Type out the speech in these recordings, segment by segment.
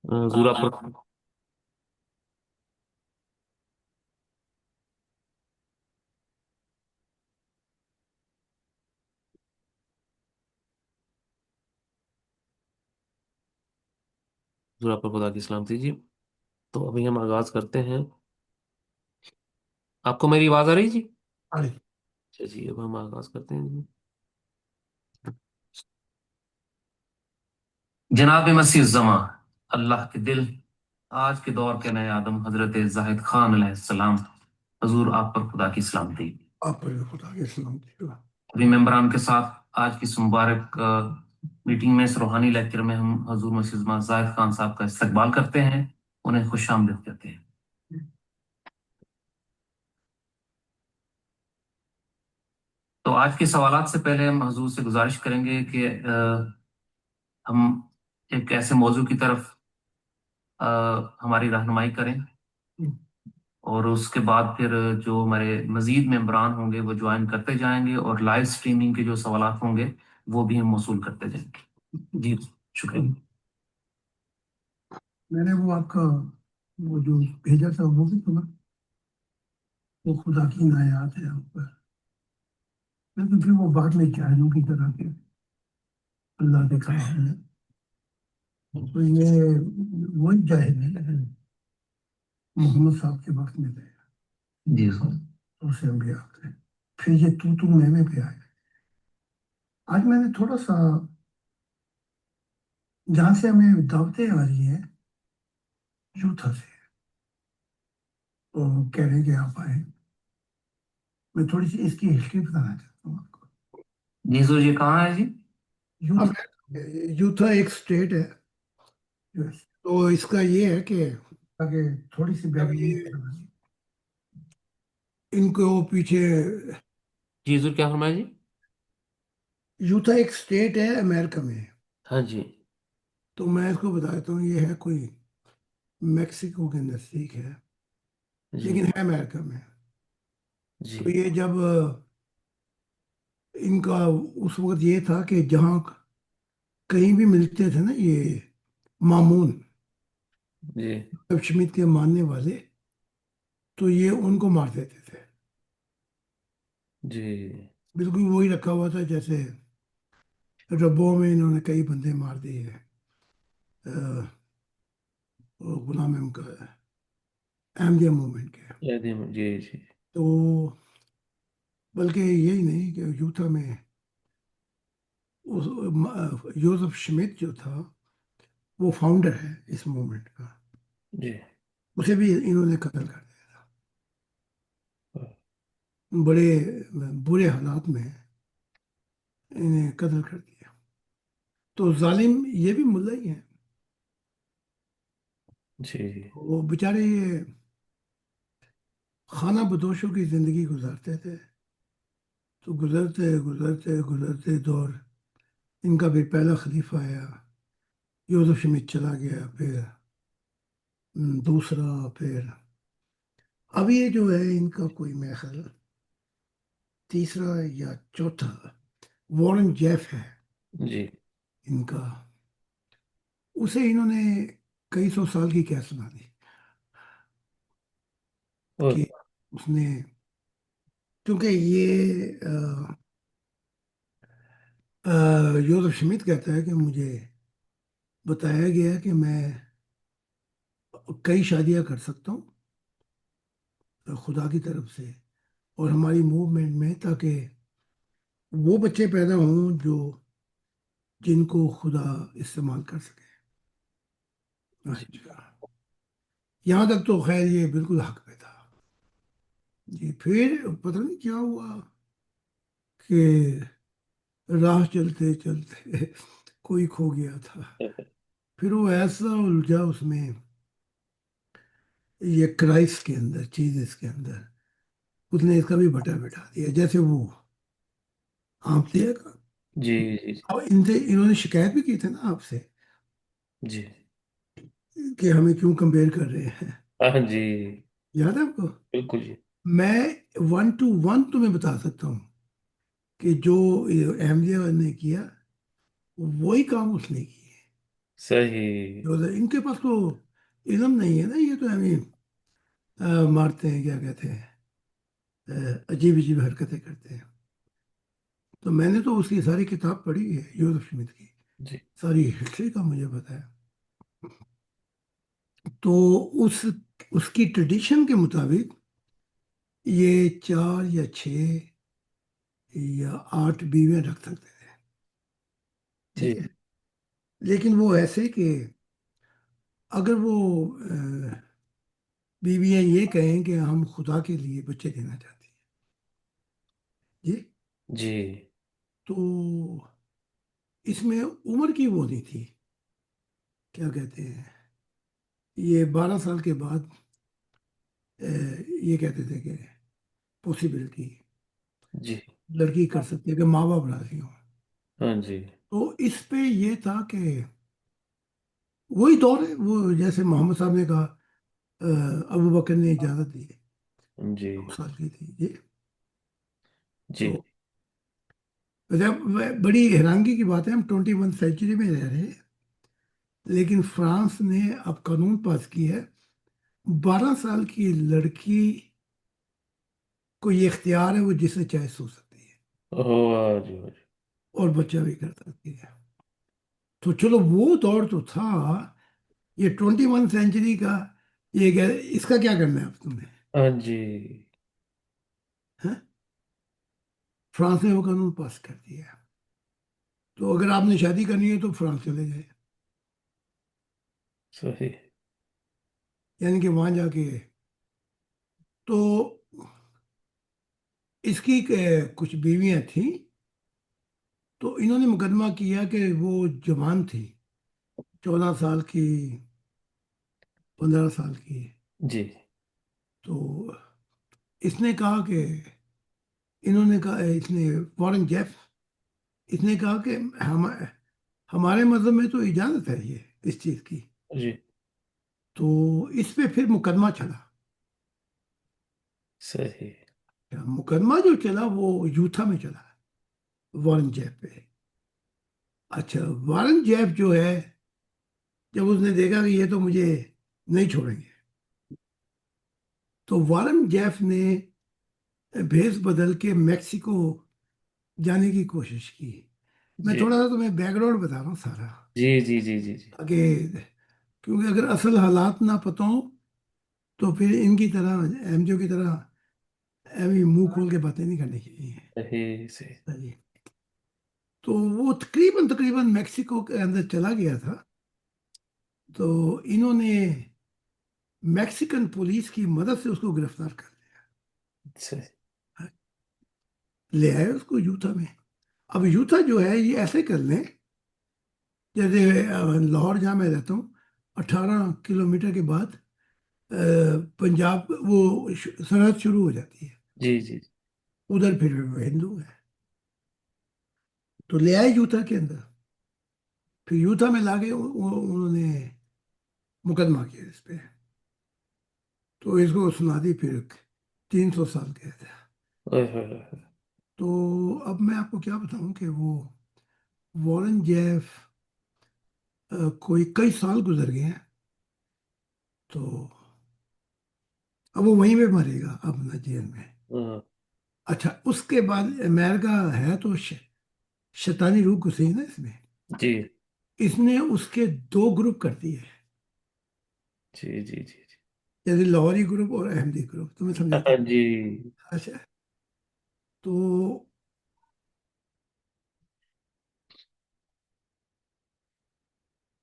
حضور آپ پر حضور آپ پر خدا کی سلامتی جی. تو ابھی ہم آغاز کرتے ہیں. آپ کو میری آواز آ رہی جی؟ ارے اچھا جی، اب ہم آغاز کرتے ہیں جی. جناب مسیح الزماں، اللہ کے دل، آج کے دور کے نئے آدم حضرت زاہد خان علیہ السلام، حضور آپ پر خدا کی سلامتی. آپ پر بھی خدا کے سلامتی ہو۔ ابھی ممبران کے ساتھ آج کی اس مبارک میٹنگ میں، اس روحانی لیکچر میں ہم حضور مسیح الزماں زاہد خان صاحب کا استقبال کرتے ہیں، انہیں خوش آمدید کہتے ہیں. تو آج کے سوالات سے پہلے ہم حضور سے گزارش کریں گے کہ ہم ایک ایسے موضوع کی طرف ہماری رہنمائی کریں، اور اس کے بعد پھر جو ہمارے مزید ممبران ہوں گے وہ جوائن کرتے جائیں گے، اور لائیو سٹریمنگ کے جو سوالات ہوں گے وہ بھی ہم موصول کرتے جائیں گے. جی شکریہ. میں نے وہ آپ کا وہ جو بھیجا تھا وہ بھی سنا، وہ خدا کی عنایات ہے آپ پر، لیکن پھر وہ بعد میں جاہلوں کی طرح کے اللہ کے کام ہے، تو یہ وہی جاہل ہے لیکن محمد صاحب کے وقت میں گئے جی سر. تو اسے ہم بھی آتے ہیں، پھر یہ تو میں پہ آئے. آج میں نے تھوڑا سا جہاں سے ہمیں دعوتیں آ رہی ہیں یوتھا سے، تو کہہ رہے ہیں کہ آپ آئیں. میں تھوڑی سی اس کی ہسٹری بتانا چاہتا ہوں آپ کو. جی سر، یہ کہاں ہے جی؟ یوتھا ایک اسٹیٹ ہے تو اس کا یہ ہے کہ آگے تھوڑی سی بیک ان کو پیچھے. جی حضور کیا فرمایا جی؟ یوتھا ایک اسٹیٹ ہے امریکہ میں، ہاں جی. تو میں اس کو بتا دیتا ہوں، یہ ہے کوئی میکسیکو کے نزدیک ہے جی لیکن ہے امریکہ میں. جی تو یہ جب ان کا اس وقت یہ تھا کہ جہاں کہیں بھی ملتے تھے نا یہ مامون جی شمیت کے ماننے والے، تو یہ ان کو مار دیتے تھے. جی بالکل وہی رکھا ہوا تھا جیسے ربوں میں انہوں نے کئی بندے مار دیے ہیں. وہ غلام احمد کا احمدیہ موومنٹ کے. جی جی تو بلکہ یہی نہیں کہ یوتھا میں یوزف شمت جو تھا وہ فاؤنڈر ہے اس موومنٹ کا، جی. اسے بھی انہوں نے قتل کر دیا تھا بڑے برے حالات میں، انہیں قتل کر دیا. تو ظالم یہ بھی ملا ہی ہیں، جی وہ بیچارے یہ خانہ بدوشوں کی زندگی گزارتے تھے. تو گزرتے گزرتے گزرتے دور ان کا بھی پہلا خلیفہ آیا، یوسف شمت چلا گیا، پھر دوسرا، پھر اب یہ جو ہے ان کا کوئی میرا خیال تیسرا یا چوتھا وارن جیف ہے جی. ان کا. اسے انہوں نے کئی سو سال کی کیا سنا دی اور کہ اس نے، کیونکہ یہ یوسف شمت کہتا ہے کہ مجھے بتایا گیا کہ میں کئی شادیاں کر سکتا ہوں خدا کی طرف سے اور ہماری موومنٹ میں، تاکہ وہ بچے پیدا ہوں جو جن کو خدا استعمال کر سکے. جی اچھا، یہاں تک تو خیر یہ بالکل حق پہ تھا. جی پھر پتہ نہیں کیا ہوا کہ راہ چلتے چلتے کوئی کھو گیا تھا. پھر وہ ایسا الجھا اس میں، یہ کرائسٹ کے اندر، چیز اس کے اندر اس نے اس کا بھی بٹا بٹھا دیا جیسے وہ آپ دیا گا. جی جی اب ان سے انہوں نے شکایت بھی کی تھی نا آپ سے جی. کہ ہمیں کیوں کمپیئر کر رہے ہیں، ہاں جی یاد ہے آپ کو؟ بالکل جی. میں 1 to 1 تمہیں بتا سکتا ہوں کہ جو احمدیہ نے کیا وہی کام اس نے کیے. सही। जो इनके पास तो इल्म नहीं है ना, ये तो हमें मारते हैं, क्या कहते हैं, अजीब अजीब हरकतें करते हैं। तो मैंने तो उसकी सारी किताब पढ़ी है, जोसेफ स्मिथ की, जी सारी हिस्ट्री का मुझे पता है। तो उस उसकी ट्रेडिशन के मुताबिक ये 4 या 6 या 8 बीवियां रख सकते थे, जी ठीक है। लेकिन वो ऐसे कि अगर वो बीवियां ये कहें कि हम खुदा के लिए बच्चे देना चाहती हैं जी, जी तो इसमें उम्र की वो नहीं थी, क्या कहते हैं, ये 12 साल के बाद ये कहते थे कि पॉसिबिलिटी जी। लड़की कर सकती है कि माँ बाप राजी हों। हाँ जी। तो इस पे ये था कि वही दौर है, वो जैसे मोहम्मद साहब ने कहा, अबू बकर ने इजाजत दी, जी 9 साल की थी ये। जी। तो बड़ी हैरानगी की बात है, हम 21 सेंचुरी में रह रहे हैं, लेकिन फ्रांस ने अब कानून पास किया है, 12 साल की लड़की को ये इख्तियार है, वो जिसे चाहे सो सकती है ओ वाह जी वाह जी। और बच्चा भी कर सकती है। तो चलो वो दौर तो था, ये 21 सेंचुरी का, ये क्या, इसका क्या करना है अब तुम्हें, हाँ जी। हैं? फ्रांस ने वो कानून पास कर दिया है। तो अगर आपने शादी करनी है तो फ्रांस चले जाए, सही। यानी कि वहां जाके, तो इसकी कुछ बीवियां थी, तो इन्होंने मुकदमा किया कि वो जवान थी, 14 साल की, 15 साल की। जी तो इसने कहा कि, इन्होंने कहा, इसने, वॉरेन जेफ, इसने कहा कि हम, हमारे मजहब में तो इजाजत है ये इस चीज की। जी। तो इस पे फिर मुकदमा चला। सही। मुकदमा जो चला वो यूथा में चला, वॉरेन जेफ पे। अच्छा, वॉरेन जेफ जो है, जब उसने देखा कि ये तो मुझे नहीं छोड़ेंगे, तो वॉरेन जेफ ने भेस बदल के मेक्सिको जाने की कोशिश की। मैं जी थोड़ा सा तुम्हें बैकग्राउंड बता रहा हूँ सारा, जी जी जी जी जी। ताकि, क्योंकि अगर असल हालात ना पता हो तो फिर इनकी तरह, एमजो की तरह ऐਵੇਂ मुंह खोल के बातें नहीं करनी चाहिए। सही सही। जी। तो वो तकरीबन तकरीबन मेक्सिको के अंदर चला गया था। तो इन्होंने मैक्सिकन पुलिस की मदद से उसको गिरफ्तार कर सही। लिया, ले आए उसको यूथा में। अब यूथा जो है, ये ऐसे कर लें जैसे लाहौर जहाँ मैं रहता हूँ, 18 किलोमीटर के बाद पंजाब वो सरहद शुरू हो जाती है, जी जी। उधर फिर हिंदू है। तो ले आए यूथा के अंदर, फिर यूथा में लाके उन्होंने मुकदमा किया इस पे। तो इसको सुना दी फिर, 300 साल कैद है। ओए होए होए। तो अब मैं आपको क्या बताऊं कि वो वॉरेन जेफ, कोई कई साल गुजर गए हैं, तो अब वो वहीं पे मरेगा अपना जेल में। हाँ, अच्छा, उसके बाद अमेरिका है तो शैतानी रूह घुसी है ना इसमें, जी इसने उसके 2 ग्रुप कर दिए, जी जी जी जी। जैसे लाहौरी ग्रुप और अहमदी ग्रुप, तुम्हें समझाता हाँ हूँ। जी। अच्छा, तो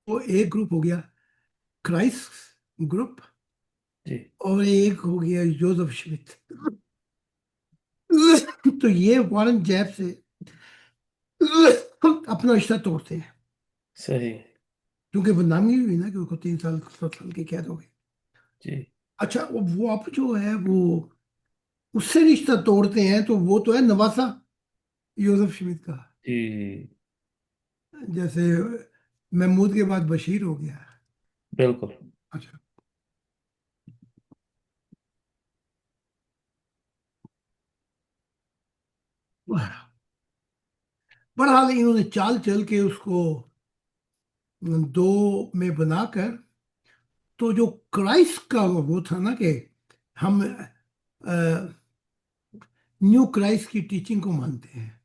वो एक ग्रुप हो गया क्राइस्ट ग्रुप, जी और एक हो गया जोसेफ स्मिथ। तो ये वॉरेन जैप से अपना रिश्ता तोड़ते हैं, सही। क्योंकि बदनामी हुई ना कि उसको 3 साल 7 साल की कैद हो गई। जी अच्छा, वो अब जो है वो उससे रिश्ता तोड़ते हैं, तो वो तो है नवासा यूसुफ स्मिथ का, जी। जैसे महमूद के बाद बशीर हो गया। बिल्कुल। अच्छा, बहरहाल इन्होंने चाल चल के उसको दो में बनाकर, तो जो क्राइस्ट का वो था ना कि हम न्यू क्राइस्ट की टीचिंग को मानते हैं,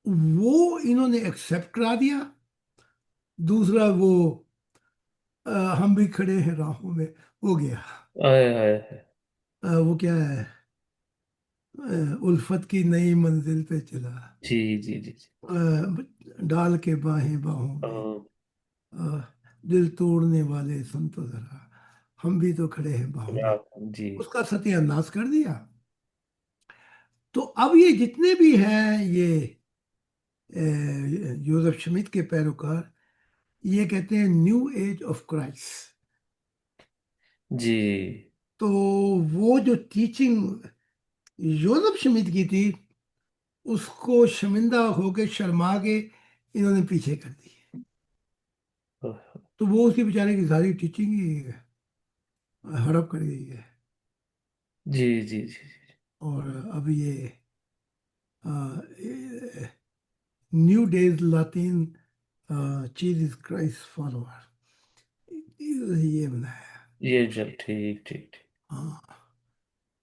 वो इन्होंने एक्सेप्ट करा दिया। दूसरा वो अ, हम भी खड़े हैं राहों में, हो गया। आए आए आए। वो क्या है, उल्फत की नई मंजिल पे चला, जी जी जी जी। डाल के बाहें बाहों अ, में, अ, दिल तोड़ने वाले सुन तो जरा, हम भी तो खड़े हैं बाहों में, जी उसका सत्यानाश कर दिया। तो अब ये जितने भी हैं ये जोसेफ स्मिथ के पैरोकार, ये कहते हैं न्यू एज ऑफ क्राइस्ट। जी तो वो जो टीचिंग जोसेफ स्मिथ की थी, उसको शर्मिंदा होके शर्मा के इन्होंने पीछे कर दी। तो वो उसकी बेचारे की सारी टीचिंग ही हड़प कर गई है। जी जी जी और अब ये न्यू डेज लातिन चीज इज क्राइस्ट फॉलोअर, ये बनाया। ये चल ठीक ठीक ठीक। हाँ,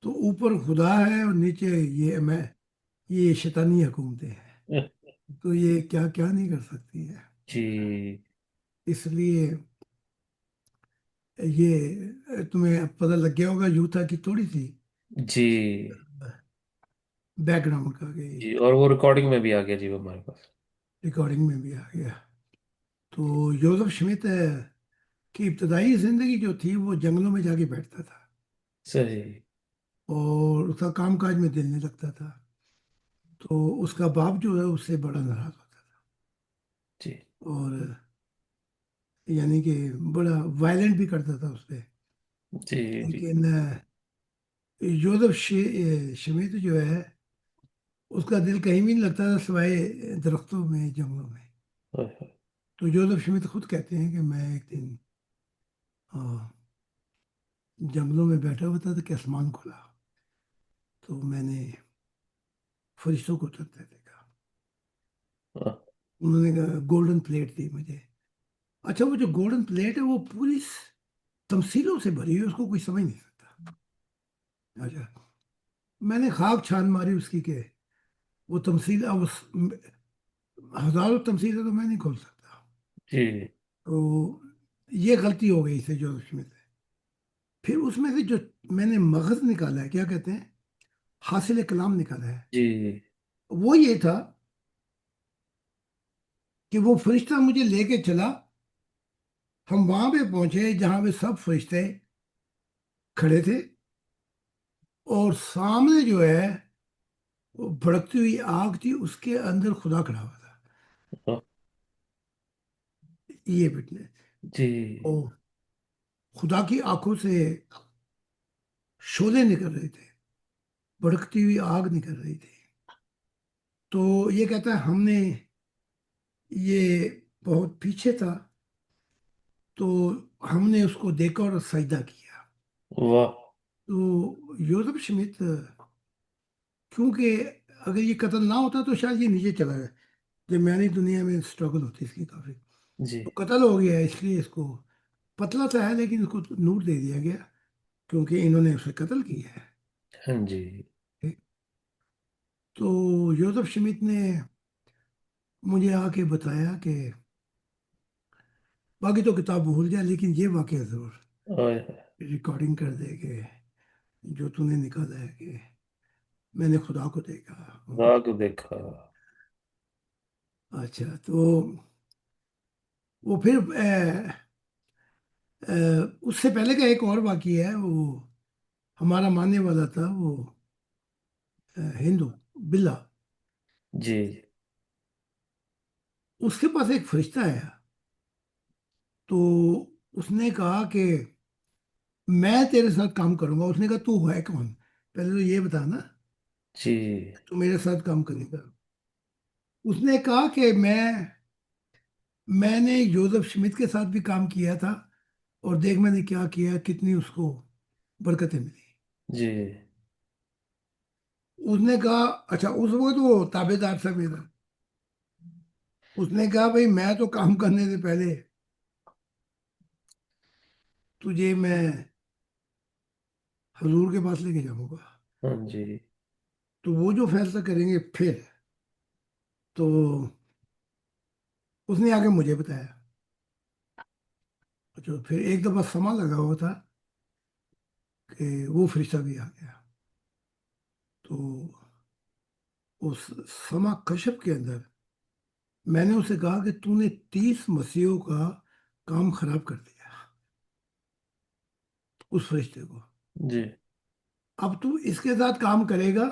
तो ऊपर खुदा है और नीचे ये मैं, ये शैतानी हुकूमतें हैं। तो ये क्या क्या नहीं कर सकती है। जी इसलिए ये तुम्हें अब पता लग गया होगा यूथा की थोड़ी सी जी बैकग्राउंड का कि जी। और वो रिकॉर्डिंग में भी आ गया जी वो हमारे पास। रिकॉर्डिंग में भी आ गया। तो जोसेफ स्मिथ की इब्तदाई जिंदगी जो थी वो जंगलों में जाके बैठता था, सही। और उसका काम काज में दिल नहीं लगता था। तो उसका बाप जो है उससे बड़ा नाराज होता जी था, और यानी कि बड़ा वायलेंट भी करता था उस पे। जी जी। लेकिन जोसेफ स्मिथ जो है, उसका दिल कहीं भी नहीं लगता था सिवाय दरख्तों में, जंगलों में। ओए होए। तो जोसेफ स्मिथ खुद कहते हैं कि मैं एक दिन अ, जंगलों में बैठा हुआ था तो कि आसमान खुला, तो मैंने फरिश्तों को उतरते देखा। हाँ, उन्होंने कहा गोल्डन प्लेट दी मुझे। अच्छा, वो जो गोल्डन प्लेट है वो पूरी तमसीलों से भरी है, उसको कोई समझ नहीं सकता। अच्छा, मैंने खाक छान मारी उसकी के वो तमसील, अब हजारों तमसीलें तो मैं नहीं खोल सकता। जी तो ये गलती हो गई थी जो उसमें से। फिर उसमें से जो मैंने मगज निकाला है, क्या कहते हैं, हासिल कलाम निकाला है, जी वो ये था कि वो फरिश्ता मुझे लेके चला। हम वहां पे पहुंचे जहां पे सब फरिश्ते खड़े थे, और सामने जो है वो भड़कती हुई आग थी, उसके अंदर खुदा खड़ा हुआ था। हाँ, ये फिटनेस, जी ओ, खुदा की आंखों से शोले निकल रहे थे, भड़कती हुई आग निकल रही थी। तो ये कहता है हमने, ये बहुत पीछे था, तो हमने उसको देखा और सजदा किया। वाह। तो योसेफ स्मिथ, क्योंकि अगर ये कत्ल ना होता तो शायद ये नीचे चला जाए, दरमियानी दुनिया में स्ट्रगल होती इसकी काफी। जी। तो कत्ल हो गया है, इसलिए इसको, पतला सा है लेकिन इसको नूर दे दिया गया, क्योंकि इन्होंने उसे कत्ल किया है। हाँ जी। तो योसेफ स्मिथ ने मुझे आके बताया कि बाकी तो किताब भूल जाए, लेकिन ये वाकया जरूर ओए होए। रिकॉर्डिंग कर दे कि जो तूने निकाला है कि मैंने खुदा को देखा। वाह को देखा। अच्छा, तो वो फिर उससे पहले का एक और वाकया है, वो हमारा मानने वाला था वो हिंदू बिल्ला, जी उसके पास एक फरिश्ता आया। तो उसने कहा कि मैं तेरे साथ काम करूंगा। उसने कहा तू है कौन, पहले तो ये बता ना, जी तू मेरे साथ काम करेगा। उसने कहा कि मैंने जोसेफ स्मिथ के साथ भी काम किया था, और देख मैंने क्या किया, कितनी उसको बरकतें मिली। जी। उसने कहा अच्छा, उस वक्त वो ताबेदार था मेरा। उसने कहा भाई मैं तो काम करने से पहले तुझे मैं हजूर के पास लेके जाऊंगा, हाँ जी। तो वो जो फैसला करेंगे फिर, तो उसने आके मुझे बताया। तो फिर एक दफा समा लगा हुआ था कि वो फरिश्ता भी आ गया। तो उस समा कश्फ के अंदर मैंने उसे कहा कि तूने 30 मसीहों का काम खराब कर दिया, उस फरिश्ते को। जी। अब तू इसके साथ काम करेगा,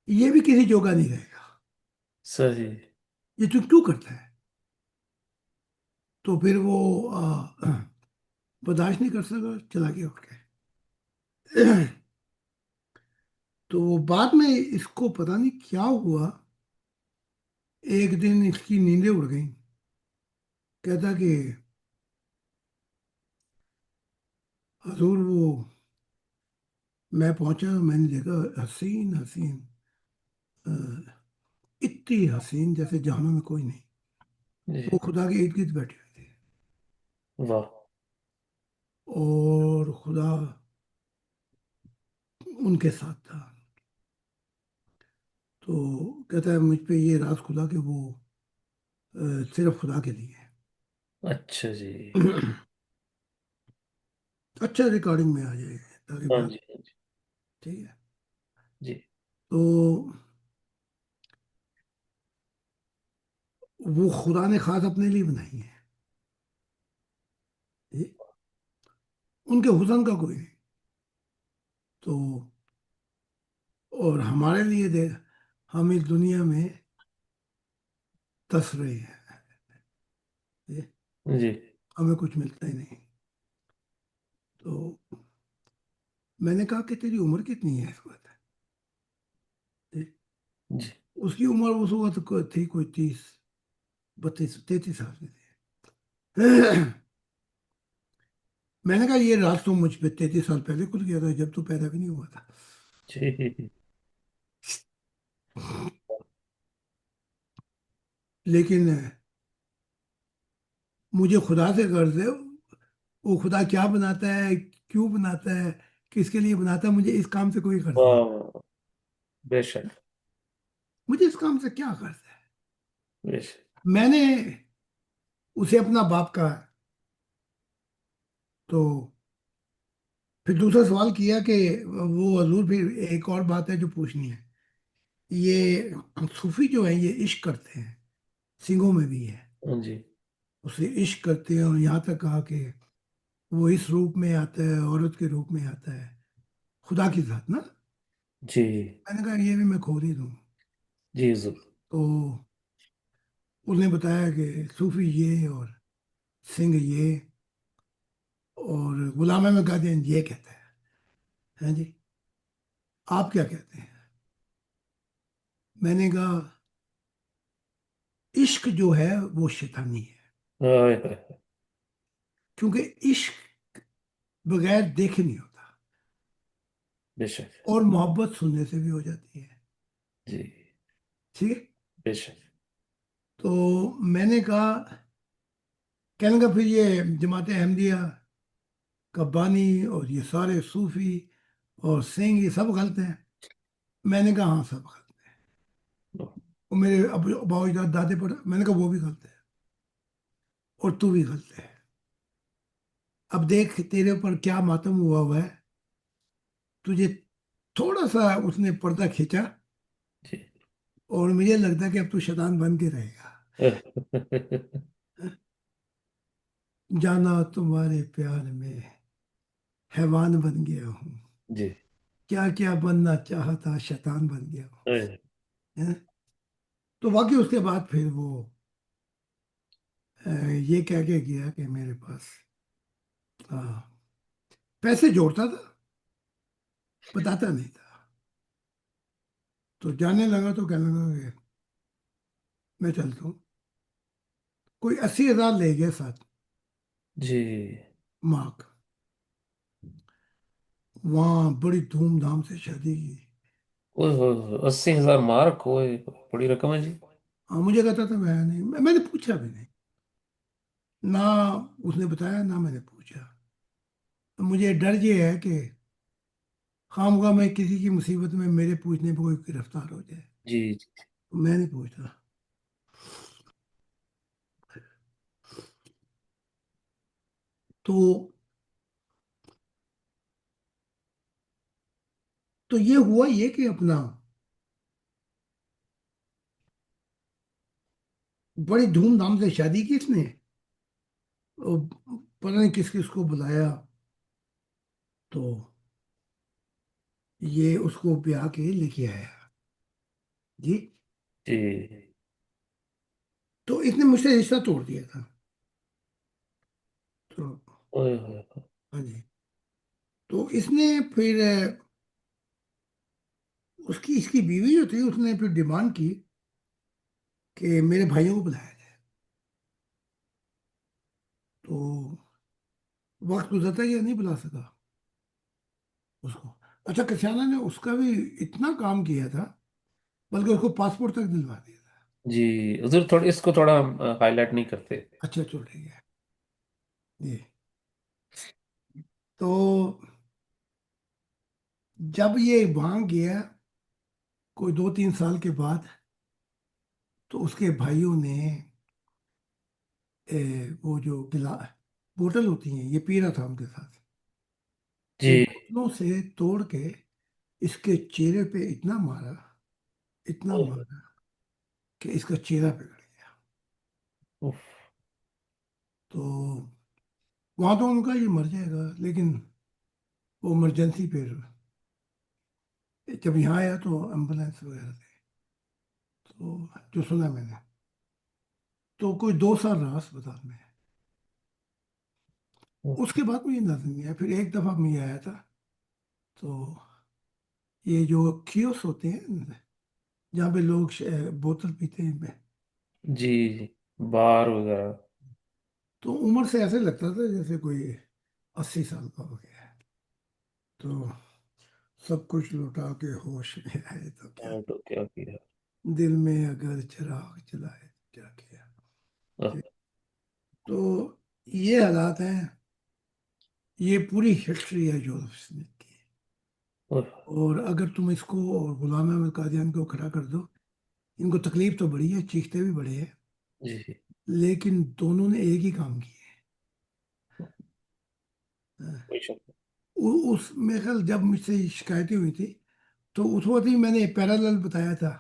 ये भी किसी जोगा नहीं रहेगा। सही। ये तू क्यों करता है? तो फिर वो बर्दाश्त नहीं कर सका, चला गया उठ के। तो वो बाद में इसको पता नहीं क्या हुआ, एक दिन इसकी नींदें उड़ गई। कहता कि हजूर वो, मैं पहुंचा, मैंने देखा हसीन हसीन, अ, इतनी हसीन जैसे जहानों में कोई नहीं। वो जी। खुदा के इर्द गिर्द बैठी हुई थी, वाह। और खुदा उनके साथ था। तो कहता है मुझ पे ये राज खुदा के वो सिर्फ खुदा के लिए अच्छा जी। है। अच्छा रिकॉर्डिंग में आ जाए ताकि हाँ बात, जी, हाँ जी। ठीक है। जी। तो वो खुदा ने खास अपने लिए बनाई है ये, उनके हुस्न का कोई नहीं। तो और हमारे लिए दे, हम इस दुनिया में तरस रहे हैं, ये, जी। हमें कुछ मिलता ही नहीं। तो मैंने कहा कि तेरी उम्र कितनी है इस वक्त? ये, जी। उसकी उम्र उस वक्त थी कोई 30 32 33 साल की थी। मैंने कहा ये राज तो मुझ पे 33 साल पहले खुल गया था, जब तू पैदा भी नहीं हुआ था। जी। लेकिन मुझे खुदा से कर्ज है, वो खुदा क्या बनाता है, क्यों बनाता है, किसके लिए बनाता है, मुझे इस काम से कोई कर्ज नहीं। वाह वाह, बेशक। मुझे इस काम से क्या कर्ज है? बेशक। मैंने उसे अपना बाप कहा। तो फिर दूसरा सवाल किया कि वो हजूर फिर एक और बात है जो पूछनी है। ये सूफी जो है ये इश्क करते हैं, सिंगों में भी है, हाँ जी। उसे इश्क करते हैं, और यहाँ तक कहा कि वो इस रूप में आता है, औरत के रूप में आता है, खुदा के साथ ना। जी। मैंने कहा ये भी मैं खोद ही दूँ। जी जरूर। तो उसने बताया कि सूफी ये और सिंह ये, और गुलाम अहमद कादियानी ये कहता है जी, आप क्या कहते हैं? मैंने कहा इश्क जो है वो शैतानी है, हाय हाय। क्योंकि इश्क बगैर देखे नहीं होता, बेशक। और मोहब्बत सुनने से भी हो जाती है, जी। ठीक है। बेशक। तो मैंने कहा, कहने का फिर ये जमात अहमदिया का बानी और ये सारे सूफी और सिंह ये सब गलत हैं। मैंने कहा हाँ सब गलत। और मेरे अब बाबा दादे पर, मैंने कहा वो भी गलत है, और तू भी गलत है। अब देख तेरे ऊपर क्या मातम हुआ हुआ है, तुझे थोड़ा सा उसने पर्दा खींचा, जी। और मुझे लगता है कि अब तू शैतान बन के रहेगा। जाना तुम्हारे प्यार में हैवान बन गया हूँ, जी। क्या क्या बनना चाहता शैतान बन गया हूँ। हाय। हैं? तो वाकई उसके बाद फिर वो ये कह के गया कि मेरे पास अ, पैसे जोड़ता था, बताता नहीं था। तो जाने लगा तो कहने लगा कि मैं चलता हूँ। कोई 80,000 ले गया साथ, जी। मार्क। वहाँ बड़ी धूमधाम से शादी की। ओए होए होए, 80,000 मार्क, ओए बड़ी रकम है जी। ہاں مجھے کہتا تھا میں نہیں، میں نے پوچھا بھی نہیں، نہ اس نے بتایا نہ میں نے پوچھا. تو مجھے ڈر یہ ہے کہ خواہ میں کسی کی مصیبت میں میرے پوچھنے پہ کوئی گرفتار ہو جائے. جی جی تو میں نہیں پوچھتا. تو تو یہ ہوا یہ کہ اپنا بڑی دھوم دھام سے شادی کی اس نے، اور پتہ نہیں کس کس کو بلایا. تو یہ اس کو بیاہ کے لے کے آیا. جی. جی. تو اس نے مجھ سے رشتہ توڑ دیا تھا. تو اوئے ہوئے ہوئے. ہاں جی. تو اس نے پھر اس کی بیوی جو تھی اس نے پھر ڈیمانڈ کی کہ میرے بھائیوں کو بلایا جائے. تو وقت گزرتا گیا نہیں بلا سکا اس کو. اچھا کسیانا نے اس کا بھی اتنا کام کیا تھا، بلکہ اس کو پاسپورٹ تک دلوا دیا تھا. جی حضور، تھوڑا اس کو تھوڑا ہائی لائٹ نہیں کرتے. اچھا چل رہی ہے. جی. تو جب یہ وہاں گیا کوئی 2 3 سال کے بعد، تو اس کے بھائیوں نے وہ جو بوتل ہوتی ہیں یہ پی رہا تھا ان کے ساتھ، وہ جی. بوتلوں سے توڑ کے اس کے چہرے پہ اتنا مارا، اتنا اوئے ہوئے. مارا کہ اس کا چہرہ بگڑ گیا. اف. تو وہاں تو ان کا یہ مر جائے گا، لیکن وہ ایمرجنسی پہ جب یہاں آیا تو ایمبولینس وغیرہ تھے. تو جو سنا میں نے، تو کوئی 2 سال رہا اسپتال میں. اس کے بعد مجھے نظر نہیں آیا. پھر ایک دفعہ میں آیا تھا. تو یہ جو کیوس ہوتے ہیں جہاں پہ لوگ بوتل پیتے ہیں میں، جی جی. بار وغیرہ. تو عمر سے ایسے لگتا تھا جیسے کوئی 80 سال کا ہو گیا ہے. تو سب کچھ لوٹا کے ہوش میں آئے تو کیا، تو کیا کیا. دل میں اگر چراغ جلائے تو کیا کیا. آہ. تو یہ حالات ہیں. یہ پوری ہسٹری ہے جوزف اسمتھ کی. اوہ. اور اگر تم اس کو اور غلام احمد قادیانی کو کھڑا کر دو، ان کو تکلیف تو بڑی ہے، چیختے بھی بڑے ہیں، جی. لیکن دونوں نے ایک ہی کام کیا ہے. کوئی شک نہیں. اس میں خیال جب مجھ سے شکایتیں ہوئی تھی تو اس وقت ہی میں نے پیرالل بتایا تھا.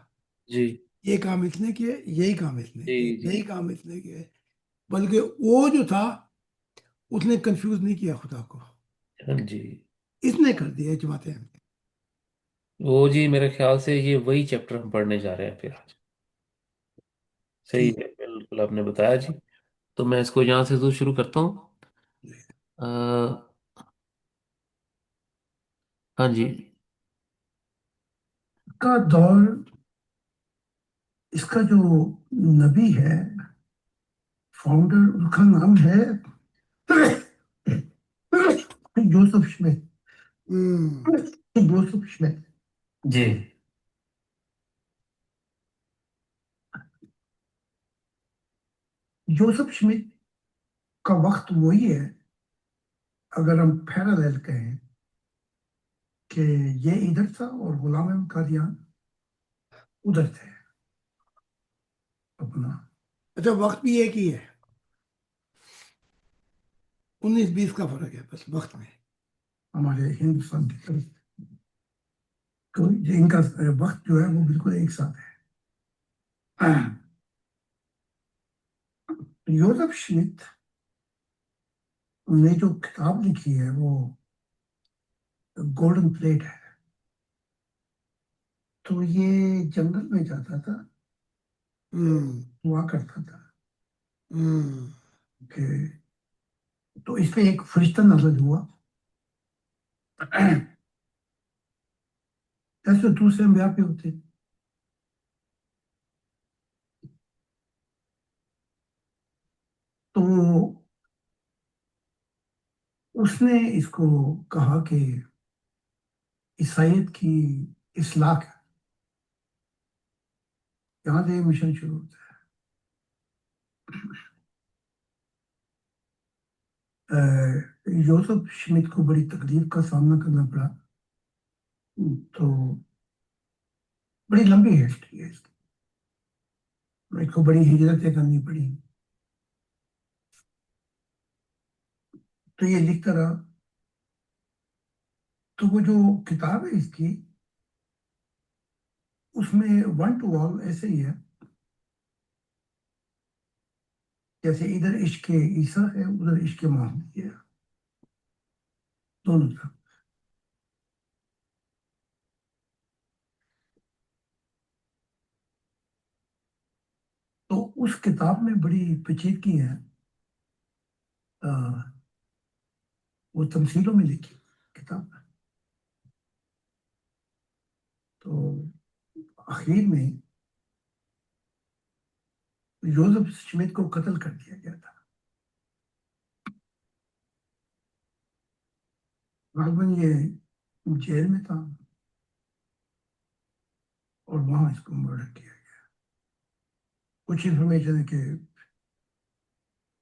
جی یہ کام اس نے کیا، یہی کام اس نے جی کیا، جی. یہی کام اس نے کیا. بلکہ وہ جو تھا اس نے کنفیوز نہیں کیا خدا کو، ہاں جی. اس نے کر دیا جماعت احمدیہ. وہ جی میرے خیال سے یہ وہی چیپٹر ہم پڑھنے جا رہے ہیں پھر آج. صحیح ٹھیک. ہے، بالکل آپ نے بتایا جی. تو میں اس کو یہاں سے شروع کرتا ہوں. آ، ہاں جی. کا دور، اس کا جو نبی ہے، فاؤنڈر، اس کا نام ہے جوزف اسمتھ. Joseph Smith. جی. جوزف اسمتھ کا وقت وہی ہے، اگر ہم پیرالل کہیں کہ یہ ادھر تھا اور غلام احمد قادیان ادھر تھے اپنا. اچھا وقت بھی ایک ہی ہے، 19 20 کا فرق ہے بس وقت میں ہمارے ہندوستان کی طرف. تو ان کا وقت جو ہے وہ بالکل ایک ساتھ ہے. یوزف اسمتھ نے جو کتاب لکھی ہے وہ گولڈن پلیٹ ہے. تو یہ جنگل میں جاتا تھا، ہوا کرتا تھا کہ تو اس پہ ایک فرشتہ نازل ہوا. ایسے دوسرے انبیاء پہ ہوتے. تو اس نے اس کو کہا کہ عیسائیت کی اصلاح यहाँ से ये मिशन शुरू होता है। योसेफ स्मिथ को बड़ी तकलीफ का सामना करना पड़ा। तो बड़ी लंबी हिस्ट्री है इसकी, इसको बड़ी हिजरतें करनी पड़ी। तो ये लिखता रहा। तो वो जो किताब है इसकी, उसमें वन टू ऑल ऐसे ही है, जैसे इधर इश्क ईसा है, उधर इश्क मोहम्मद है, दोनों तरफ। तो उस किताब में बड़ी पेचीदगी है। अ, वो तमसीलों में लिखी किताब है। तो आखिर में जोसेफ स्मिथ को कत्ल कर दिया गया था। राघवन ये जेल में था और वहां इसको मर्डर किया गया। कुछ इंफॉर्मेशन है कि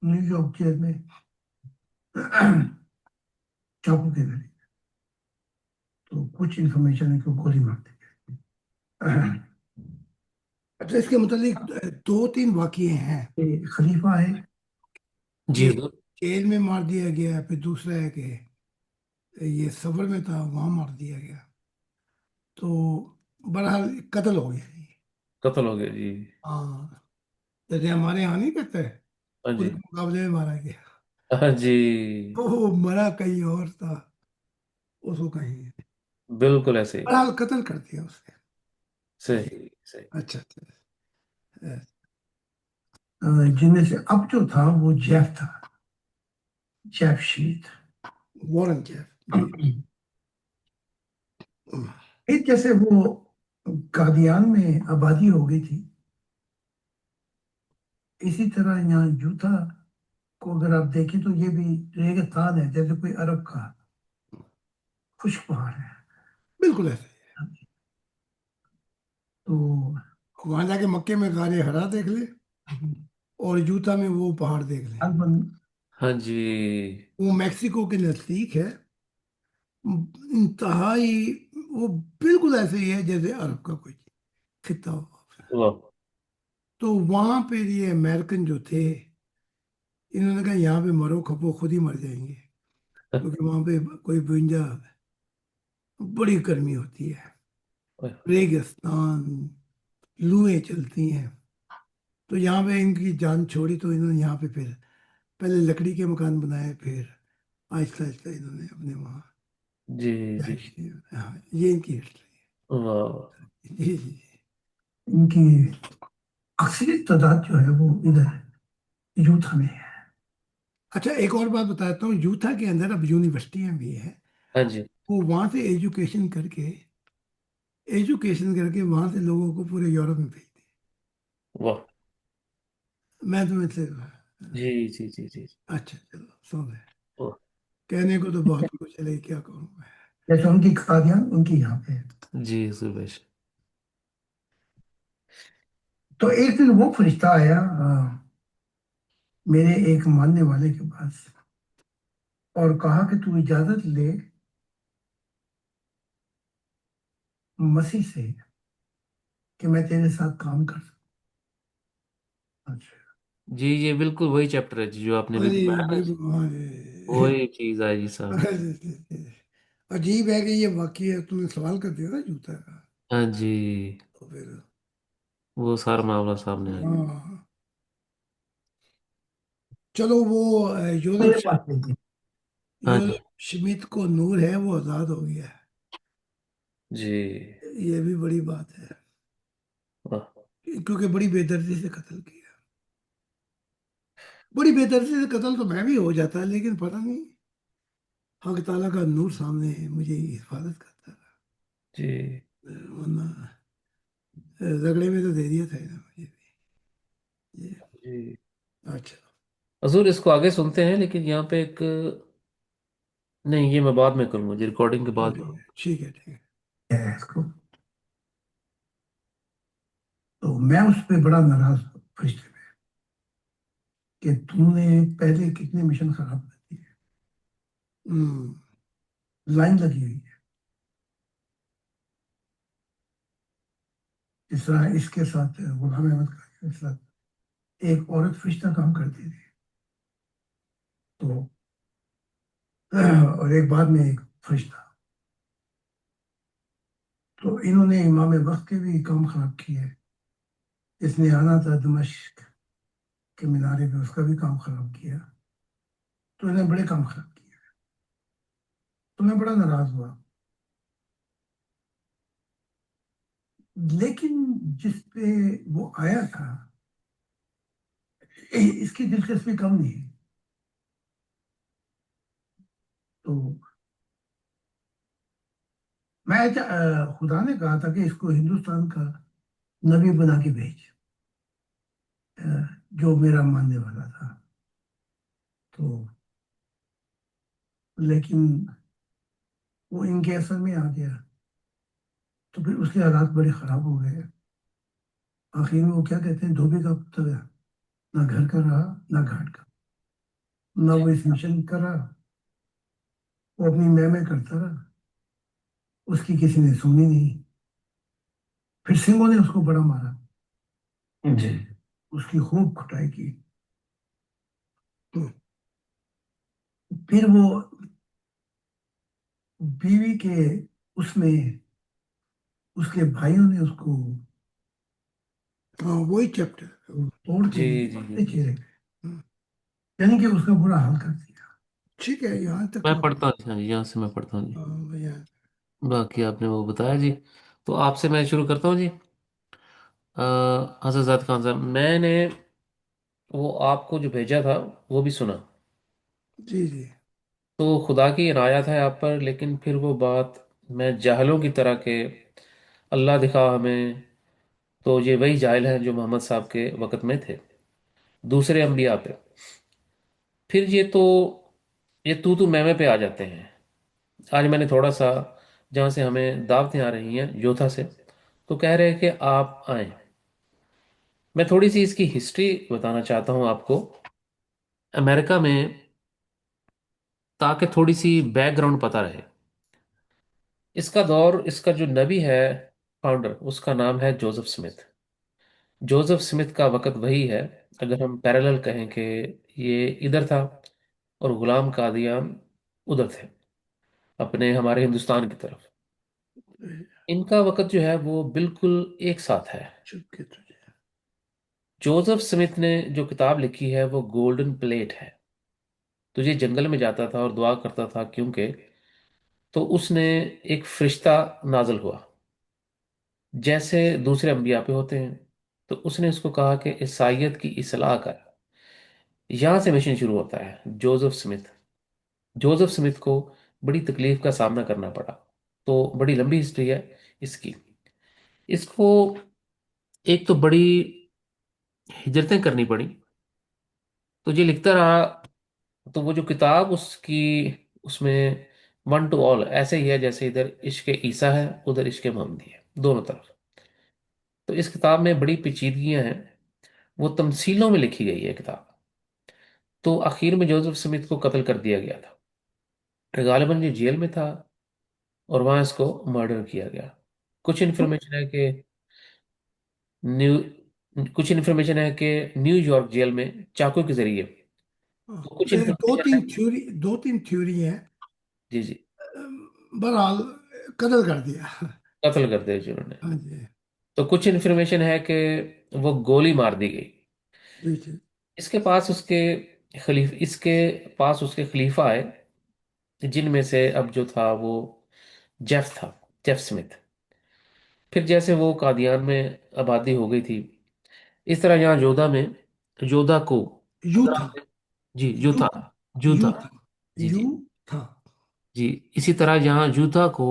न्यूयॉर्क जेल में चाकू के जरिए। तो कुछ इंफॉर्मेशन है कि वो गोली मार दी गई। अच्छा, इसके मुतालिक दो तीन वाकये हैं। एक खलीफा है, जी ये हजूर। जेल में मार दिया गया। फिर दूसरा है कि ये सफर में था, वहां मार दिया गया। तो बहरहाल कत्ल हो गया ये। कत्ल हो गया जी। हाँ, जैसे हमारे यहाँ नहीं कहते, हाँ पूरे जी। मुकाबले में मारा गया। हाँ जी। तो वो मरा कहीं और था, उसको कहीं। बिल्कुल ऐसे ही। बहरहाल कत्ल कर दिया उसने। जी। सही सही। अच्छा अच्छा। जिनमें से अब जो था वो जेफ था, जेफ शीथ, वॉरेन जेफ जी। फिर जैसे वो कादियान में आबादी हो गई थी, इसी तरह यहाँ यूथा को अगर आप देखें तो ये भी रेगिस्तान है, जैसे कोई अरब का खुश्क पहाड़ है। बिल्कुल ऐसे ही। तो वहां जाके मक्के में गारे हरा देख ले, और यूता में वो पहाड़ देख ले। अरबन, हाँ जी। वो मैक्सिको के नजदीक है। इंतहाई, वो बिल्कुल ऐसे ही है जैसे अरब का कोई खिता हो। वाह। तो वहां पे ये अमेरिकन जो थे, इन्होंने कहा यहाँ पे मरो खपो खुद ही मर जाएंगे, क्योंकि वहां पे कोई 52 बड़ी गर्मी होती है, रेगिस्तान, लूएं चलती हैं। तो यहाँ पे इनकी जान छोड़ी, तो इन्होंने यहाँ पे फिर पहले लकड़ी के मकान बनाए, फिर आहिस्ता आहिस्ता इन्होंने अपने वहाँ जी जी। रिहाइश की। हाँ, ये इनकी हिस्ट्री वाह। है। जी जी जी। इनकी अक्सरी तादाद जो है वो इधर यूथा में है। अच्छा, एक और बात बताता हूँ, यूथा के अंदर अब यूनिवर्सिटियां भी हैं। हाँ जी। वो वहां से एजुकेशन करके वहां से लोगों को पूरे यूरोप में भेजते वाह। हैं। मैं तुम्हें से जी जी जी जी। अच्छा चलो सुन रहे, वाह। कहने को तो बहुत कुछ है, लेकिन क्या कहूँ मैं। जैसे उनकी कादियान उनकी यहाँ पे है। जी सुबेश। तो एक दिन वो फरिश्ता आया मेरे एक मानने वाले के पास, और कहा कि तू इजाजत ले मसीह से कि मैं तेरे साथ काम कर सकूं। अच्छा। जी ये बिल्कुल वही चैप्टर है जी जो आपने हाँ अभी जी, बताया ना जी। बिल्कुल हाँ जी। वही चीज है जी साहब। अजीब है कि ये वाकई है, तुमने सवाल कर दिया ना जूता का। हाँ जी। तो फिर वो सारा मामला सामने आ गया। हाँ, चलो वो योसेफ ये बात नहीं है। हाँ जी। योसेफ स्मिथ को नूर है, वो आजाद हो गया है। जी। ये भी बड़ी बात है, वाह। क्योंकि बड़ी बेदर्दी से कत्ल किया। बड़ी बेदर्दी से कत्ल तो मैं भी हो जाता, लेकिन पता नहीं, हक ताला का नूर सामने है, मुझे हिफाजत करता था। जी वरना रगड़े में तो दे दिया था ना मुझे भी ये। जी। अच्छा। हजूर इसको आगे सुनते हैं लेकिन यहाँ पे एक, नहीं ये मैं बाद में करूँगा जी, रिकॉर्डिंग के बाद करूँगा। ठीक है ठीक है। इसको तो मैं उस पर बड़ा नाराज हूँ फरिश्ते पे, कि तुमने पहले कितने मिशन खराब कर दिए। लाइन लगी हुई है। इस तरह इसके साथ गुलाम अहमद खान के साथ एक औरत फरिश्ता काम करती थी। तो और एक बाद में एक फरिश्ता। तो इन्होंने इमाम वक्त के भी काम खराब किए। इसने आना था दमिश्क के मीनारे पे, उसका भी काम खराब किया। तो इन्हें बड़े काम खराब किए। तो मैं बड़ा नाराज हुआ। लेकिन जिस पे वो आया था, इसकी दिलचस्पी कम नहीं। तो खुदा ने कहा था कि इसको हिंदुस्तान का नबी बना के भेज, अ, जो मेरा मानने वाला था। तो लेकिन वो इनके असर में आ गया। तो फिर उसके हालात बड़े खराब हो गए। आखिर में वो क्या कहते हैं, धोबी का पुत्र है, ना घर का रहा ना घाट का। ना वो इस मिशन का रहा, वो अपनी मैं करता रहा। उसकी किसी ने सुनी नहीं। फिर सिंहों ने उसको बड़ा मारा, जी। उसकी खूब कुटाई की। फिर वो बीवी के उसमें उसके भाइयों ने उसको, हाँ वही चैप्टर, तोड़ के जी जी पत्ते जी। चीरे गए। यानी कि उसका बुरा हाल कर दिया। ठीक है, यहाँ तक मैं तो पढ़ता हूँ, हाँ जी, यहाँ से मैं पढ़ता हूँ जी। भैया। बाकी आपने वो बताया जी। तो आपसे मैं शुरू करता हूँ जी। हजरत खान साहब, मैंने वो आपको जो भेजा था वो भी सुना। जी जी। तो खुदा की इनायत है आप पर, लेकिन फिर वो बात, मैं जाहलों की तरह के अल्लाह दिखा हमें, तो ये वही जाहिल हैं जो मोहम्मद साहब के वक़्त में थे, दूसरे अंबिया पे। फिर ये तू मैं पे आ जाते हैं। आज मैंने थोड़ा सा, जहाँ से हमें दावतें आ रही हैं योथा से, तो कह रहे हैं कि आप आए। मैं थोड़ी सी इसकी हिस्ट्री बताना चाहता हूँ आपको, अमेरिका में, ताकि थोड़ी सी बैकग्राउंड पता रहे। इसका दौर, इसका जो नबी है, फाउंडर, उसका नाम है जोसेफ स्मिथ। जोसेफ स्मिथ का वक़्त वही है, अगर हम पैरेलल कहें कि ये इधर था और गुलाम कादियान उधर थे, अपने हमारे हिंदुस्तान की तरफ। इनका वक़्त जो है वो बिल्कुल एक साथ है। चुपके तुझे। जोसेफ स्मिथ ने जो किताब लिखी है वो गोल्डन प्लेट है। तो ये जंगल में जाता था और दुआ करता था, क्योंकि तो उसने एक फरिश्ता नाजल हुआ, जैसे दूसरे अंबिया पे होते हैं। तो उसने उसको कहा कि ईसाइयत की इस्लाह कर। यहाँ से मिशन शुरू होता है जोसेफ स्मिथ। जोसेफ स्मिथ को बड़ी तकलीफ का सामना करना पड़ा। तो बड़ी लंबी हिस्ट्री है इसकी। इसको एक तो बड़ी हिजरतें करनी पड़ी, तो ये लिखता रहा। तो वो जो किताब उसकी, उसमें वन टू ऑल ऐसे ही है, जैसे इधर इश्क ईसा है, उधर इश्क मोहम्मदी है, दोनों तरफ। तो इस किताब में बड़ी पेचीदगियां हैं, वो तमसीलों में लिखी गई है किताब। तो आखिर में जोसेफ स्मिथ को कत्ल कर दिया गया था, गालिबन ये जेल में था, और वहां इसको मर्डर किया गया। कुछ इन्फॉर्मेशन है कि न्यू कुछ इन्फॉर्मेशन है कि न्यूयॉर्क जेल में चाकू के जरिए। तो कुछ दो इन्फॉर्मेशन है। तीन थ्योरी, दो तीन थ्योरी है। जी जी। बहरहाल कत्ल कर दिया। कत्ल कर दिया जी उन्होंने। हाँ जी। तो कुछ इन्फॉर्मेशन है कि वो गोली मार दी गई। जी जी। इसके पास उसके इसके पास उसके खलीफा आए, जिनमें से अब जो था वो जेफ था, जेफ स्मिथ। फिर जैसे वो कादियान में आबादी हो गई थी, इस तरह यहाँ जोधा में, जोधा को, यू अगर था। आप, जी यू जूथा, जूथा, यू था। जी यू जी था। जी, इसी तरह यहाँ जूथा को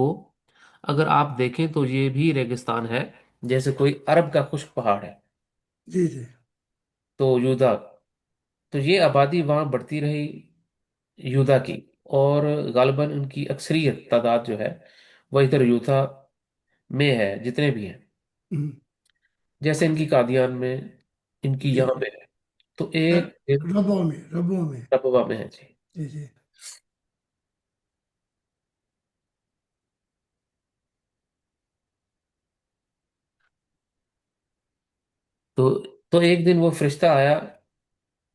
अगर आप देखें तो ये भी रेगिस्तान है, जैसे कोई अरब का खुश्क पहाड़ है। जी जी। तो यूदा, तो ये आबादी वहाँ बढ़ती रही यूदा की, और गालिबन उनकी अक्सरियत तादाद जो है वह इधर यूथा में है, जितने भी हैं। हम्म, जैसे इनकी कादियान में, इनकी जी यहाँ जी। पे है। तो एक दिन रबों में। तपवा में है जी। जी जी। तो तो एक दिन वो फरिश्ता आया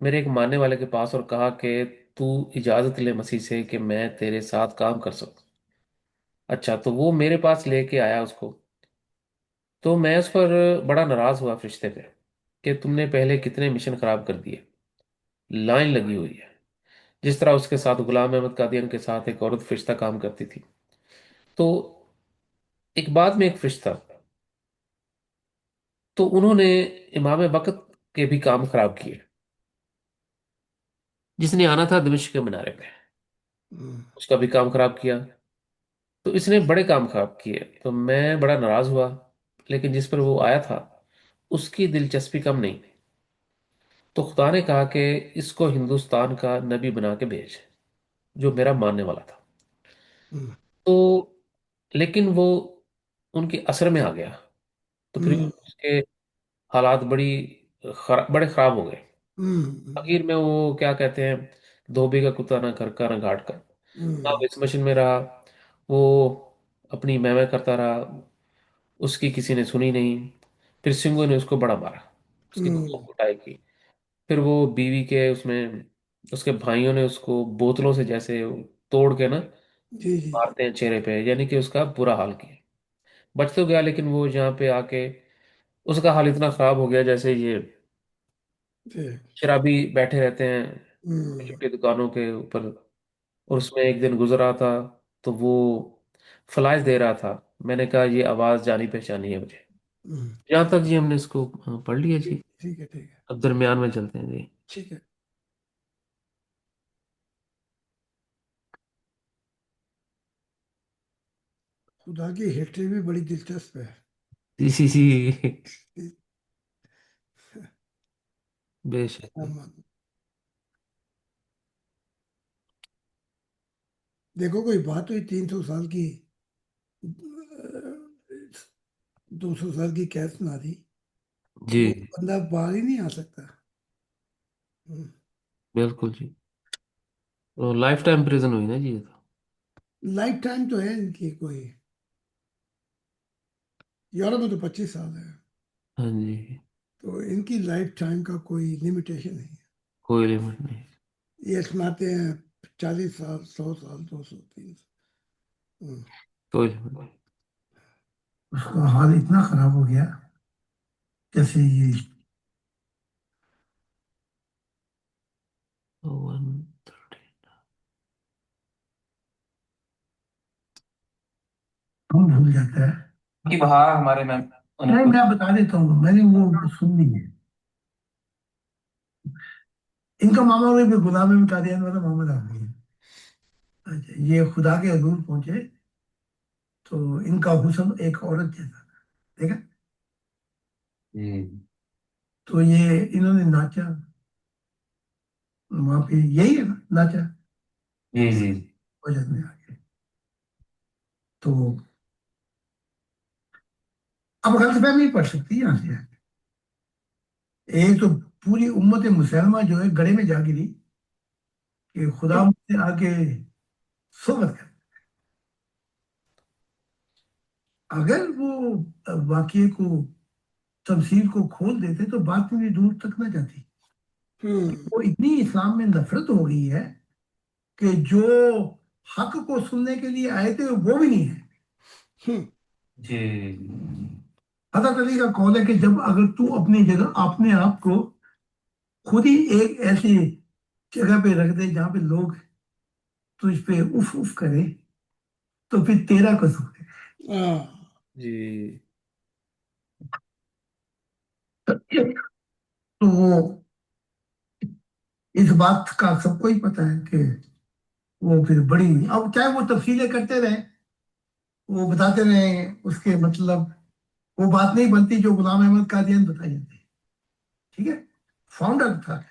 मेरे एक मानने वाले के पास और कहा कि तू इजाजत ले मसीह से कि मैं तेरे साथ काम कर सकूं। अच्छा, तो वो मेरे पास लेके आया उसको। तो मैं उस पर बड़ा नाराज हुआ फरिश्ते पे कि तुमने पहले कितने मिशन खराब कर दिए। लाइन लगी हुई है। जिस तरह उसके साथ गुलाम अहमद कादियान के साथ एक औरत फरिश्ता काम करती थी। तो एक बाद में एक फरिश्ता, तो उन्होंने इमाम वक्त के भी काम खराब किए। जिसने आना था दमिश्क के मीनारे पे, हम्म, उसका भी काम खराब किया। तो इसने बड़े काम खराब किए, तो मैं बड़ा नाराज हुआ। लेकिन जिस पर वो आया था उसकी दिलचस्पी कम नहीं। तो खुदा ने कहा कि इसको हिंदुस्तान का नबी बना के भेज, जो मेरा मानने वाला था। हम्म, तो लेकिन वो उनके असर में आ गया। तो फिर हम्म, उसके हालात बड़े खराब हो गए। हम्म, आखिर में वो क्या कहते हैं, धोबी का कुत्ता ना घर का ना घाट का। ना वो हम्म, इस मशीन में रहा, वो अपनी मैं करता रहा। उसकी किसी ने सुनी नहीं। फिर सिंगो ने उसको बड़ा मारा, उसकी बहुत हम्म, कुटाई की। फिर वो बीवी के उसमें, उसके भाइयों ने उसको बोतलों से जैसे तोड़ के ना जी जी। मारते हैं चेहरे पे, यानी कि उसका बुरा हाल किया। बच तो गया, लेकिन वो यहाँ पे आके उसका हाल इतना खराब हो गया जैसे ये जी। शराबी बैठे रहते हैं हम्म, छोटी दुकानों के ऊपर। और उसमें एक दिन गुजरा था, तो वो फ्लाइज दे रहा था। मैंने कहा ये आवाज़ जानी पहचानी है मुझे। हम्म, यहाँ तक जी हमने इसको पढ़ लिया ठीक जी। ठीक है ठीक है। अब दरमियान में चलते हैं जी। ठीक है। खुदा की हिस्ट्री भी बड़ी दिलचस्प है। सी सी सी बेशक जी। हम- देखो, कोई बात हुई 300 साल की, 200 साल की कैद सुना दी, जी वो बंदा बाहर ही नहीं आ सकता। बिल्कुल जी। तो लाइफ टाइम प्रिजन हुई ना जी ये तो। लाइफ टाइम तो है इनकी कोई, यूरोप में तो 25 साल है। हाँ जी। तो इनकी लाइफ टाइम का कोई लिमिटेशन नहीं है। कोई लिमिट नहीं। ये सुनाते हैं 40 साल, 100 साल, 200, 300। कोई लिमिट नहीं। उसका हाल इतना खराब हो गया, जैसे ये 130। हम भूल जाता है कि वहाँ हमारे में नहीं, उन्हें मैं बता देता हूँ, मैंने वो सुन ली है। इनका मामा भी गुलाम में बता दिया, वाला मोहम्मद आदमी है। अच्छा, ये खुदा के हजूर पहुंचे, तो इनका हुस्न एक औरत जैसा था, ठीक है। जी तो ये इन्होंने नाचा वहां पे, यही है ना, नाचा जी जी। वजन में आके। तो अब गलतफहमी पड़ सकती है यहाँ से। एक तो पूरी उम्मत मुसलमान जो है गड़े में जा गिरी कि खुदा मुझसे आके सोबत कर। अगर वो वाक्य को, तफसीर को खोल देते तो बात इतनी दूर तक ना जाती। वो इतनी इस्लाम में नफरत हो गई है कि जो हक को सुनने के लिए आए थे वो भी नहीं है। जी हजरत अली का कौल है कि जब अगर तू अपनी जगह अपने आप को खुद ही एक ऐसी जगह पे रख दे जहां पे लोग तुझ पे उफ उफ करे, तो फिर तेरा कसूर है। जी। तो इस बात का सबको ही पता है कि वो फिर बड़ी, अब चाहे वो तफसीलें करते रहे, वो बताते रहे, उसके मतलब वो बात नहीं बनती जो गुलाम अहमद कादियान बताई जाती है। ठीक है, फाउंडर था।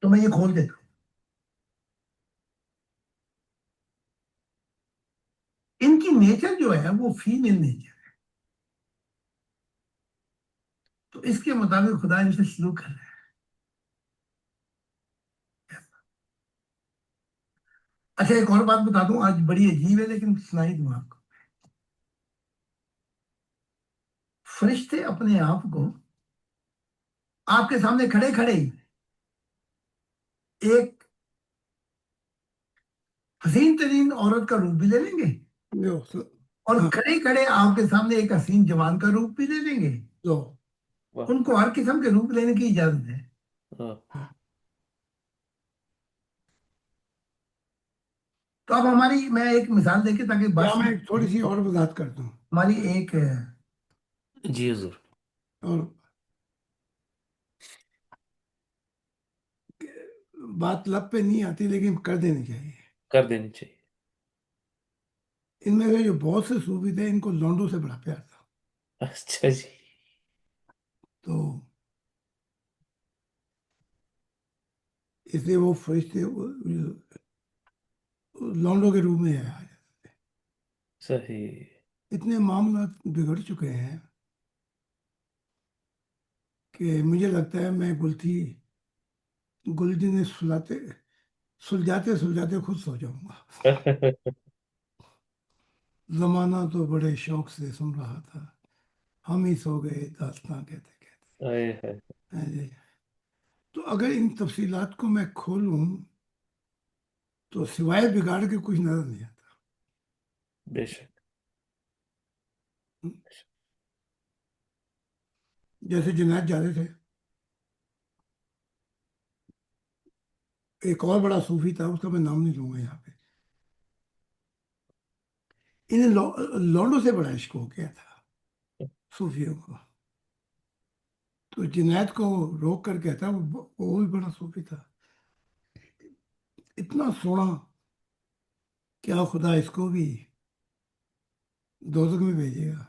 तो मैं ये खोल देता हूँ, इनकी नेचर जो है وہ فیمیل نیچر ہے. تو اس کے مطابق خدا ان سے سلوک کر رہا ہے. اچھا ایک اور بات بتا دوں، آج بڑی عجیب ہے لیکن سنائی دوں آپ کو. فرشتے اپنے آپ کو آپ کے سامنے کھڑے کھڑے ہی ایک حسین ترین عورت کا روپ بھی لے لیں گے، اور ہاں، کھڑے کھڑے آپ کے سامنے ایک حسین جوان کا روپ بھی لے لیں گے. واہ، ان کو ہر قسم کے روپ لینے کی اجازت ہے. ہاں، تو اب ہماری، میں ایک مثال دے کے تاکہ بات میں تھوڑی سی اور وضاحت کرتا ہوں. ہماری ایک جی حضور، اور بات لب پہ نہیں آتی لیکن کر دینی چاہیے. کر دینی چاہیے. ان میں سے جو بہت سے صوفی تھے ان کو لونڈوں سے بڑا پیار تھا. اچھا جی. تو اس لیے وہ فرشتے لونڈوں کے روپ میں آیا. صحیح. اتنے معاملات بگڑ چکے ہیں کہ مجھے لگتا ہے میں گلجی نے سلجھاتے سلجھاتے خود سو جاؤں گا. زمانہ تو بڑے شوق سے سن رہا تھا، ہم ہی سو گئے داستاں کہتے کہتے. ہائے ہائے. ہاں جی. تو اگر ان تفصیلات کو میں کھولوں تو سوائے بگاڑ کے کچھ نظر نہیں آتا. بے شک. جیسے جنید جا رہے تھے، ایک اور بڑا صوفی تھا، اس کا میں نام نہیں لوں گا یہاں پہ. انہیں لونڈوں سے بڑا عشق ہو گیا تھا صوفیوں کو. تو جنید کو روک کر کہتا وہ بھی بڑا صوفی تھا، اتنا سونا، کیا خدا اس کو بھی دوزخ میں بھیجے گا؟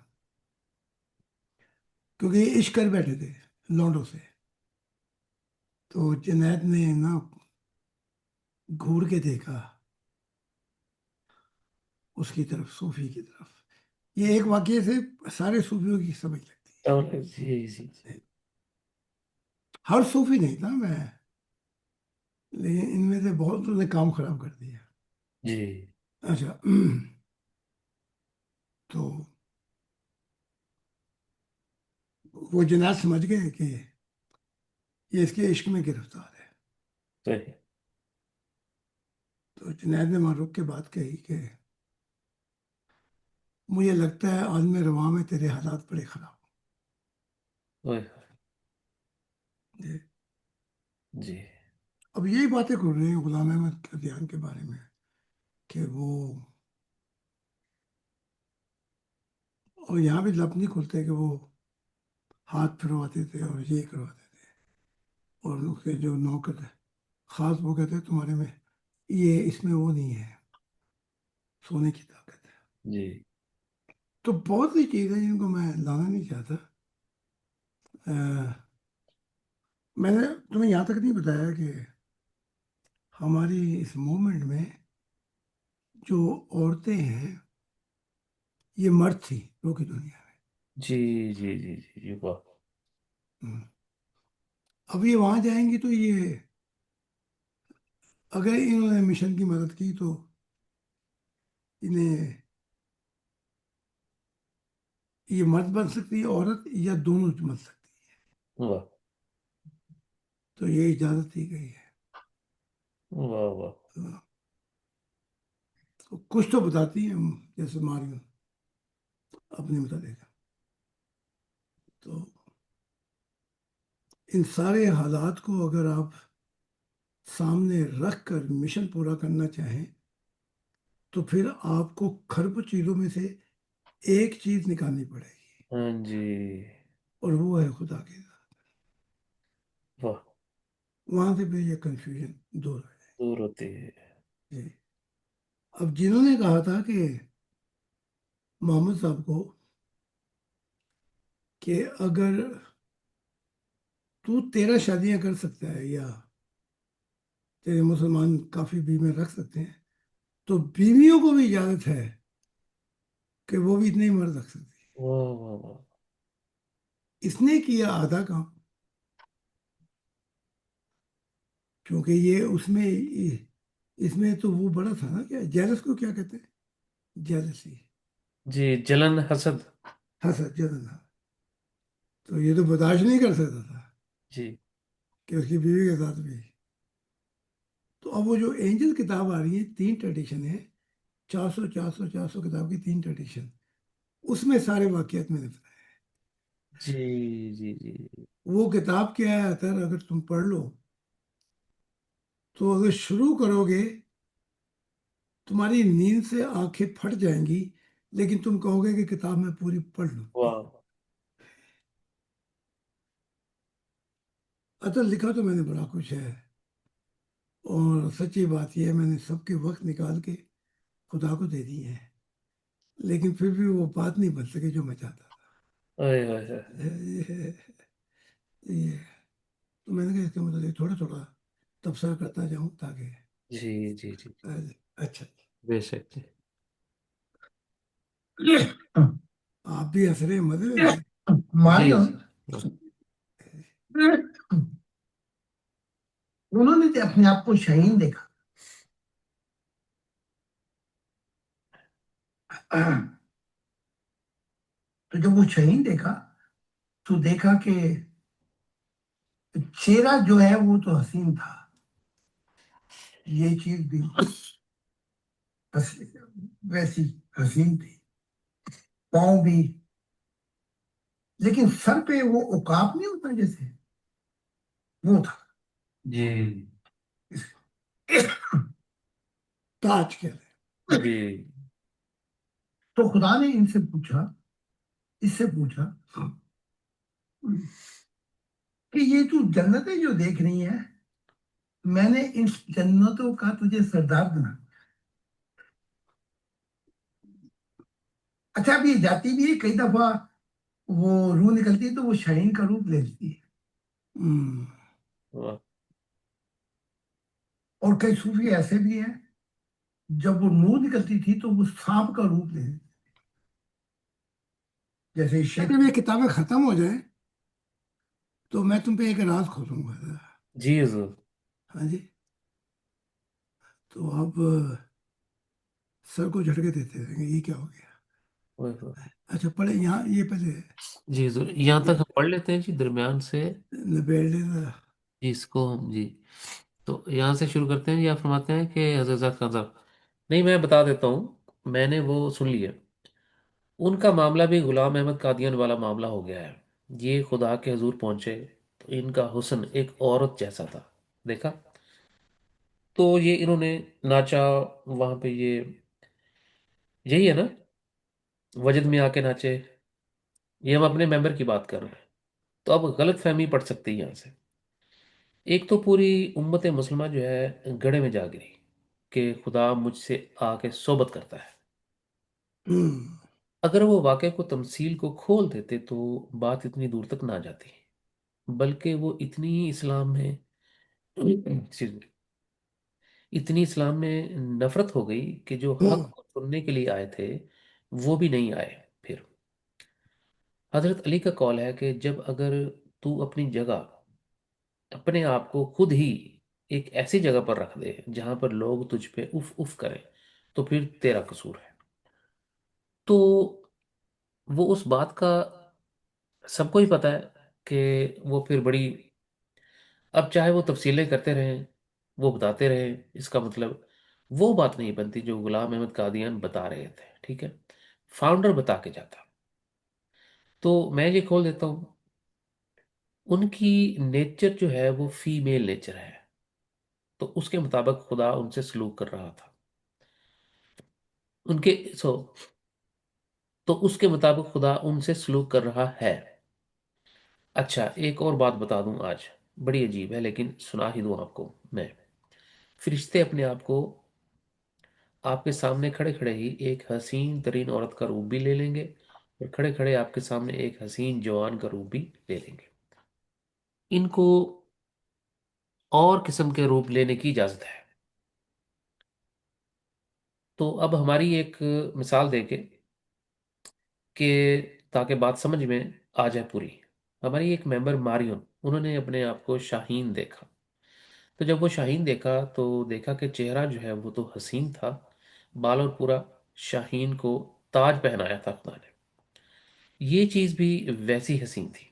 کیونکہ یہ عشق کر بیٹھے تھے لونڈوں سے. تو جنید نے نا گھور کے دیکھا اس کی طرف، صوفی کی طرف. یہ ایک واقعے سے سارے صوفیوں کی سمجھ لگتی جی جی جی. ہے. ہر صوفی نہیں تھا میں، لیکن ان میں سے بہت نے کام خراب کر دیا. جی. اچھا. تو وہ جنید سمجھ گئے کہ یہ اس کے عشق میں گرفتار ہے. صحیح. تو جنید نے وہاں رک کے بات کہی کہ مجھے لگتا ہے عالم رواں میں تیرے حالات بڑے خراب اوئے. ہیں. جی. اب یہی باتیں کر رہے ہیں غلام احمد قادیان کے بارے میں کہ وہ، اور یہاں بھی لب نہیں کھلتے کہ وہ ہاتھ پھرواتے تھے اور یہ کرواتے تھے، اور اس کے جو نوکر خاص وہ کہتے ہیں تمہارے میں یہ، اس میں وہ نہیں ہے، سونے کی طاقت ہے. جی. تو بہت سی چیزیں جن کو میں لانا نہیں چاہتا. میں نے تمہیں یہاں تک نہیں بتایا کہ ہماری اس موومنٹ میں جو عورتیں ہیں یہ مرد تھی روکی دنیا جی جی جی جی جی. واہ. میں. اب یہ وہاں جائیں گی تو یہ، اگر انہوں نے مشن کی مدد کی تو انہیں، یہ مرد بن سکتی ہے عورت یا دونوں بن سکتی واہ. ہے، تو یہ اجازت دی گئی ہے. واہ واہ. تو کچھ تو بتاتی ہیں جیسے ماریو اپنے متعلق. تو ان سارے حالات کو اگر آپ سامنے رکھ کر مشن پورا کرنا چاہیں تو پھر آپ کو کھرب چیزوں میں سے ایک چیز نکالنی پڑے گی، ہاں جی. اور وہ ہے خدا کی ذات. واہ. وہاں سے پھر یہ کنفیوژن دور ہو جائے دور ہوتی ہے. گی. جی. اب جنہوں نے کہا تھا کہ محمد صاحب کو کہ اگر تو 13 شادیاں کر سکتا ہے یا تیرے مسلمان کافی بیویاں رکھ سکتے ہیں تو بیویوں کو بھی اجازت ہے کہ وہ بھی اتنے ہی مرد رکھ سکتی ہے۔ واہ واہ واہ۔ اس نے کیا آدھا کام، کیونکہ یہ اس میں تو وہ بڑا تھا نا، کیا جیلس کو کیا کہتے ہیں، جیلسی، جی، جلن، حسد۔ حسد، جلن، ہاں۔ تو یہ تو برداشت نہیں کر سکتا تھا جی کہ اس کی بیوی کے ساتھ بھی۔ تو اب وہ جو اینجل کتاب آ رہی ہے، 3 ٹریڈیشن ہے، 400 کتاب کی 3 ٹریڈیشن، اس میں سارے واقعات میں نے بتایا۔ جی جی جی وہ کتاب کیا ہے، اگر تم پڑھ لو تو اگر شروع کرو گے تمہاری نیند سے آنکھیں پھٹ جائیں گی، لیکن تم کہو گے کہ کتاب میں پوری پڑھ لوں۔ واہ۔ اصل لکھا تو میں نے بڑا کچھ ہے، اور سچی بات یہ ہے، میں نے سب کے وقت نکال کے خدا کو دے دی ہے، لیکن پھر بھی وہ بات نہیں بن سکی جو میں چاہتا اوئے اوئے اوئے۔ تھا۔ یہ تو میں نے کہا اس کا مطلب تھوڑا تھوڑا تبصرہ کرتا جاؤں تاکہ جی جی جی جی، اچھا۔ بے شک جی۔ آپ بھی ہنس رہے ہیں، مزے میں جی مارو۔ سر۔ انہوں نے اپنے آپ کو شہین دیکھا، تو جب وہ شہین دیکھا تو دیکھا کہ چہرہ جو ہے وہ تو حسین تھا، یہ چیز بھی ویسی حسین تھی، پاؤں بھی، لیکن سر پہ وہ عقاب نہیں ہوتا جیسے، وہ تھا، جی تاج کہتے ہیں۔ جی تو خدا نے اس سے پوچھا کہ یہ تو جنتیں جو دیکھ رہی ہیں، میں نے ان جنتوں کا تجھے سردار بنا، اچھا اب یہ جاتی بھی ہے، کئی دفعہ وہ روح نکلتی ہے تو وہ شاہین کا روپ لے لیتی ہے۔ واہ۔ اور کئی صوفی ایسے بھی ہیں، جب وہ نور نکلتی تھی تو وہ سانپ کا روپ لے لیتی، جیسے جب یہ کتابیں ختم ہو جائیں تو میں تم پہ ایک راز کھولوں گا۔ جی حضور۔ ہاں جی، تو اب سر کو جھٹکے دیتے رہیں گے، یہ کیا ہو گیا؟ اوئے اوئے۔ اچھا پڑھے یہاں، یہ پہلے جی حضور، یہاں تک ہم پڑھ لیتے ہیں جی، درمیان سے نبیڑ لینا۔ جی اس کو ہم جی، تو یہاں سے شروع کرتے ہیں جی۔ آپ فرماتے ہیں کہ حضرت خان صاحب، نہیں میں بتا دیتا ہوں، میں نے وہ سن لیا۔ ان کا معاملہ بھی غلام احمد قادیان والا معاملہ ہو گیا ہے۔ یہ خدا کے حضور پہنچے تو ان کا حسن ایک عورت جیسا تھا، دیکھا تو یہ انہوں نے ناچا وہاں پہ، یہی ہے نا، وجد میں آ کے ناچے، یہ ہم اپنے ممبر کی بات کر رہے ہیں۔ تو اب غلط فہمی پڑ سکتی ہے یہاں سے۔ ایک تو پوری امت مسلمہ جو ہے گڑھے میں جا گری کہ خدا مجھ سے آ کے صحبت کرتا ہے۔ اگر وہ واقعے کو، تمثیل کو کھول دیتے تو بات اتنی دور تک نہ جاتی، بلکہ وہ اتنی اسلام میں excuse me، اتنی اسلام میں نفرت ہو گئی کہ جو حق کو سننے کے لیے آئے تھے وہ بھی نہیں آئے پھر۔ حضرت علی کا قول ہے کہ جب اگر تو اپنی جگہ، اپنے آپ کو خود ہی ایک ایسی جگہ پر رکھ دے جہاں پر لوگ تجھ پہ اف اف کریں تو پھر تیرا قصور ہے۔ تو وہ اس بات کا سب کو ہی پتا ہے کہ وہ پھر بڑی، اب چاہے وہ تفصیلیں کرتے رہیں، وہ بتاتے رہیں، اس کا مطلب وہ بات نہیں بنتی جو غلام احمد قادیان بتا رہے تھے، ٹھیک ہے، فاؤنڈر بتا کے جاتا۔ تو میں یہ کھول دیتا ہوں، ان کی نیچر جو ہے وہ فیمیل نیچر ہے، تو اس کے مطابق خدا ان سے سلوک کر رہا تھا، ان کے تو اس کے مطابق خدا ان سے سلوک کر رہا ہے۔ اچھا ایک اور بات بتا دوں آج، بڑی عجیب ہے لیکن سنا ہی دوں آپ کو میں۔ فرشتے اپنے آپ کو آپ کے سامنے کھڑے کھڑے ہی ایک حسین ترین عورت کا روپ بھی لے لیں گے، اور کھڑے کھڑے آپ کے سامنے ایک حسین جوان کا روپ بھی لے لیں گے۔ ان کو اور قسم کے روپ لینے کی اجازت ہے۔ تو اب ہماری ایک مثال دے کے کہ تاکہ بات سمجھ میں آ جائے پوری. ہماری ایک ممبر مارین، انہوں نے اپنے آپ کو شاہین دیکھا. تو جب وہ شاہین دیکھا تو دیکھا کہ چہرہ جو ہے وہ تو حسین تھا، بال اور پورا شاہین کو تاج پہنایا تھا خدا نے. یہ چیز بھی ویسی حسین تھی،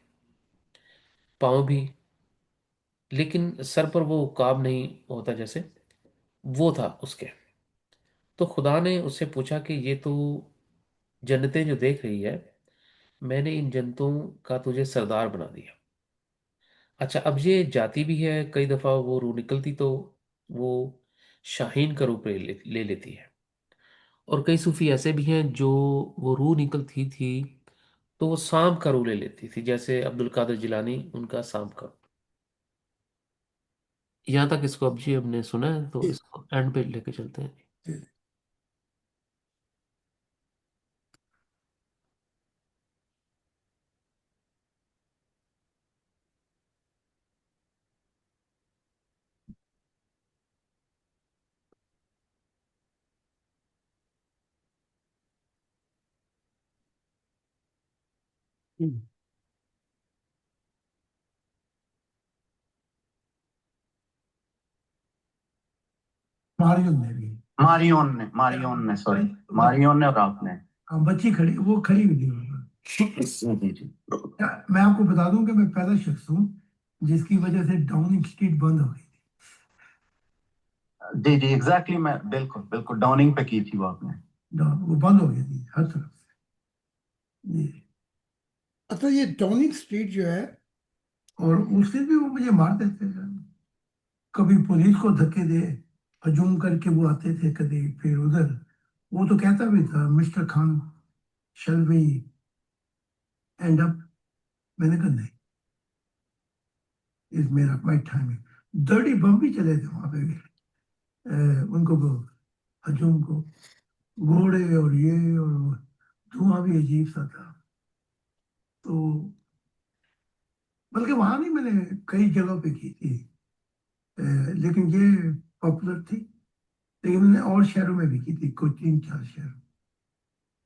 پاؤں بھی، لیکن سر پر وہ کاب نہیں ہوتا جیسے وہ تھا اس کے. تو خدا نے اس سے پوچھا کہ یہ تو جنتیں جو دیکھ رہی ہے، میں نے ان جنتوں کا تجھے سردار بنا دیا. اچھا، اب یہ جاتی بھی ہے، کئی دفعہ وہ روح نکلتی تو وہ شاہین کا روپ لے لیتی ہے. اور کئی صوفی ایسے بھی ہیں جو وہ روح نکلتی تھی تو وہ سانپ کا روح لے لیتی تھی، جیسے عبد القادر جیلانی، ان کا سانپ کا. یہاں تک اس کو اب جی ہم نے سنا ہے تو جی اس کو اینڈ پہ لے کے چلتے ہیں. جی مارین نے بھی سوری ماریون نے اور آپ نے. ہاں، بچی کھڑی، وہ کھڑی ہوئی تھی وہاں جی جی پر. میں آپ کو بتا دوں کہ میں پہلا شخص ہوں جس کی وجہ سے ڈاؤننگ اسٹریٹ بند ہو گئی جی جی ایگزیکٹلی، میں بالکل بالکل ڈاؤننگ پہ کی تھی وہ آپ نے. تھی. وہ بند ہو گئی تھی ہر طرف سے. جی اچھا، یہ ڈاؤننگ اسٹریٹ جو ہے، اور اس سے بھی وہ مجھے مار دیتے تھے. کبھی پولیس کو دھکے دے، ہجوم کر کے وہ آتے تھے، کبھی پھر ادھر. وہ تو کہتا بھی تھا مسٹر خان شل وی اینڈ اپ. میں نے کہا نہیں، اس میرا مائی ٹائم. ڈرٹی بم بھی چلے تھے وہاں پہ بھی. ان کو ہجوم کو گھوڑے اور یہ، اور وہ دھواں بھی عجیب سا تھا. تو بلکہ وہاں بھی میں نے کئی جگہ پہ کی تھی، لیکن یہ پاپولر تھی. لیکن میں نے اور شہروں میں بھی کی تھی، کوئی 3-4 شہر.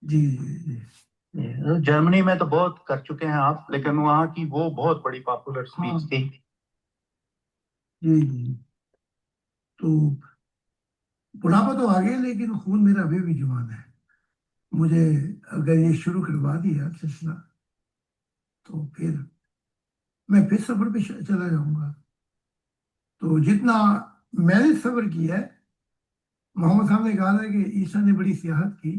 جی جی جی جرمنی میں تو بہت کر چکے ہیں آپ، لیکن وہاں کی وہ بہت بڑی پاپولر ہاں اسپیچ تھی. جی جی. تو بڑھاپا تو آ گیا لیکن خون میرا ابھی بھی جوان ہے. مجھے اگر یہ شروع کروا دیا سلسلہ تو پھر میں پھر سفر پہ چلا جاؤں گا. تو جتنا میں نے سفر کیا ہے، محمد صاحب نے کہا تھا کہ عیسیٰ نے بڑی سیاحت کی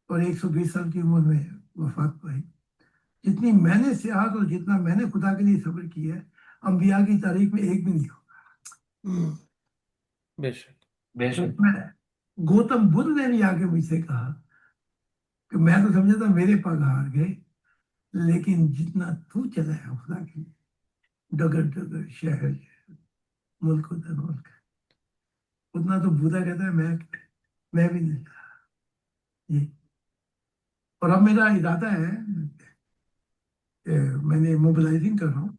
اور 120 سال کی عمر میں وفات پائی. جتنی میں نے سیاحت اور جتنا میں نے خدا کے لیے سفر کیا ہے، انبیاء کی تاریخ میں ایک بھی نہیں ہوگا. بے شک. بے شک. میں گوتم بدھ نے بھی آ کے مجھ سے کہا کہ میں تو سمجھا تھا میرے پگ ہار گئے، لیکن جتنا تو چلا ہے خدا کے لیے، ڈگر ڈگر، شہر شہر، ملک در ملک، اتنا تو بودا کہتا ہے میں بھی نہیں کہا. جی. اور اب میرا ارادہ ہے کہ میں نے موبلائزنگ کر رہا ہوں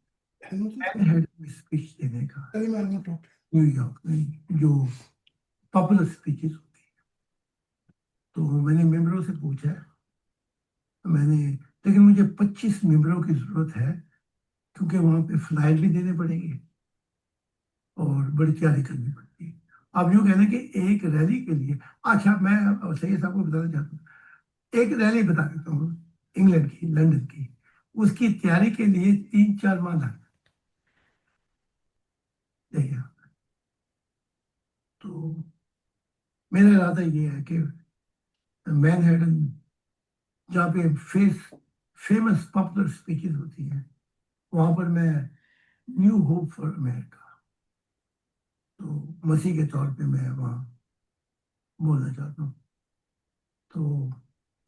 اسپیچ دینے کا نیو یارک میں، جو پاپولر اسپیچز ہوتی ہیں. تو میں نے ممبروں سے پوچھا، میں نے، لیکن مجھے 25 ممبروں کی ضرورت ہے کیونکہ وہاں پہ فلائٹ بھی دینے پڑیں گے اور بڑی تیاری کرنی پڑتی ہے. اب یوں کہنا کہ ایک ریلی کے لیے، اچھا میں سید صاحب کو بتانا چاہتا ہوں، ایک ریلی بتا دیتا ہوں انگلینڈ کی، لندن کی، اس کی تیاری کے لیے 3-4 ماہ لگتے ہیں. تو میرا ارادہ یہ ہے کہ مین ہیڈن جہاں پہ فیمس پاپولر اسپیچز ہوتی ہیں، وہاں پر میں نیو ہوپ فار امریکہ، تو مسیح کے طور پہ میں وہاں بولنا چاہتا ہوں. تو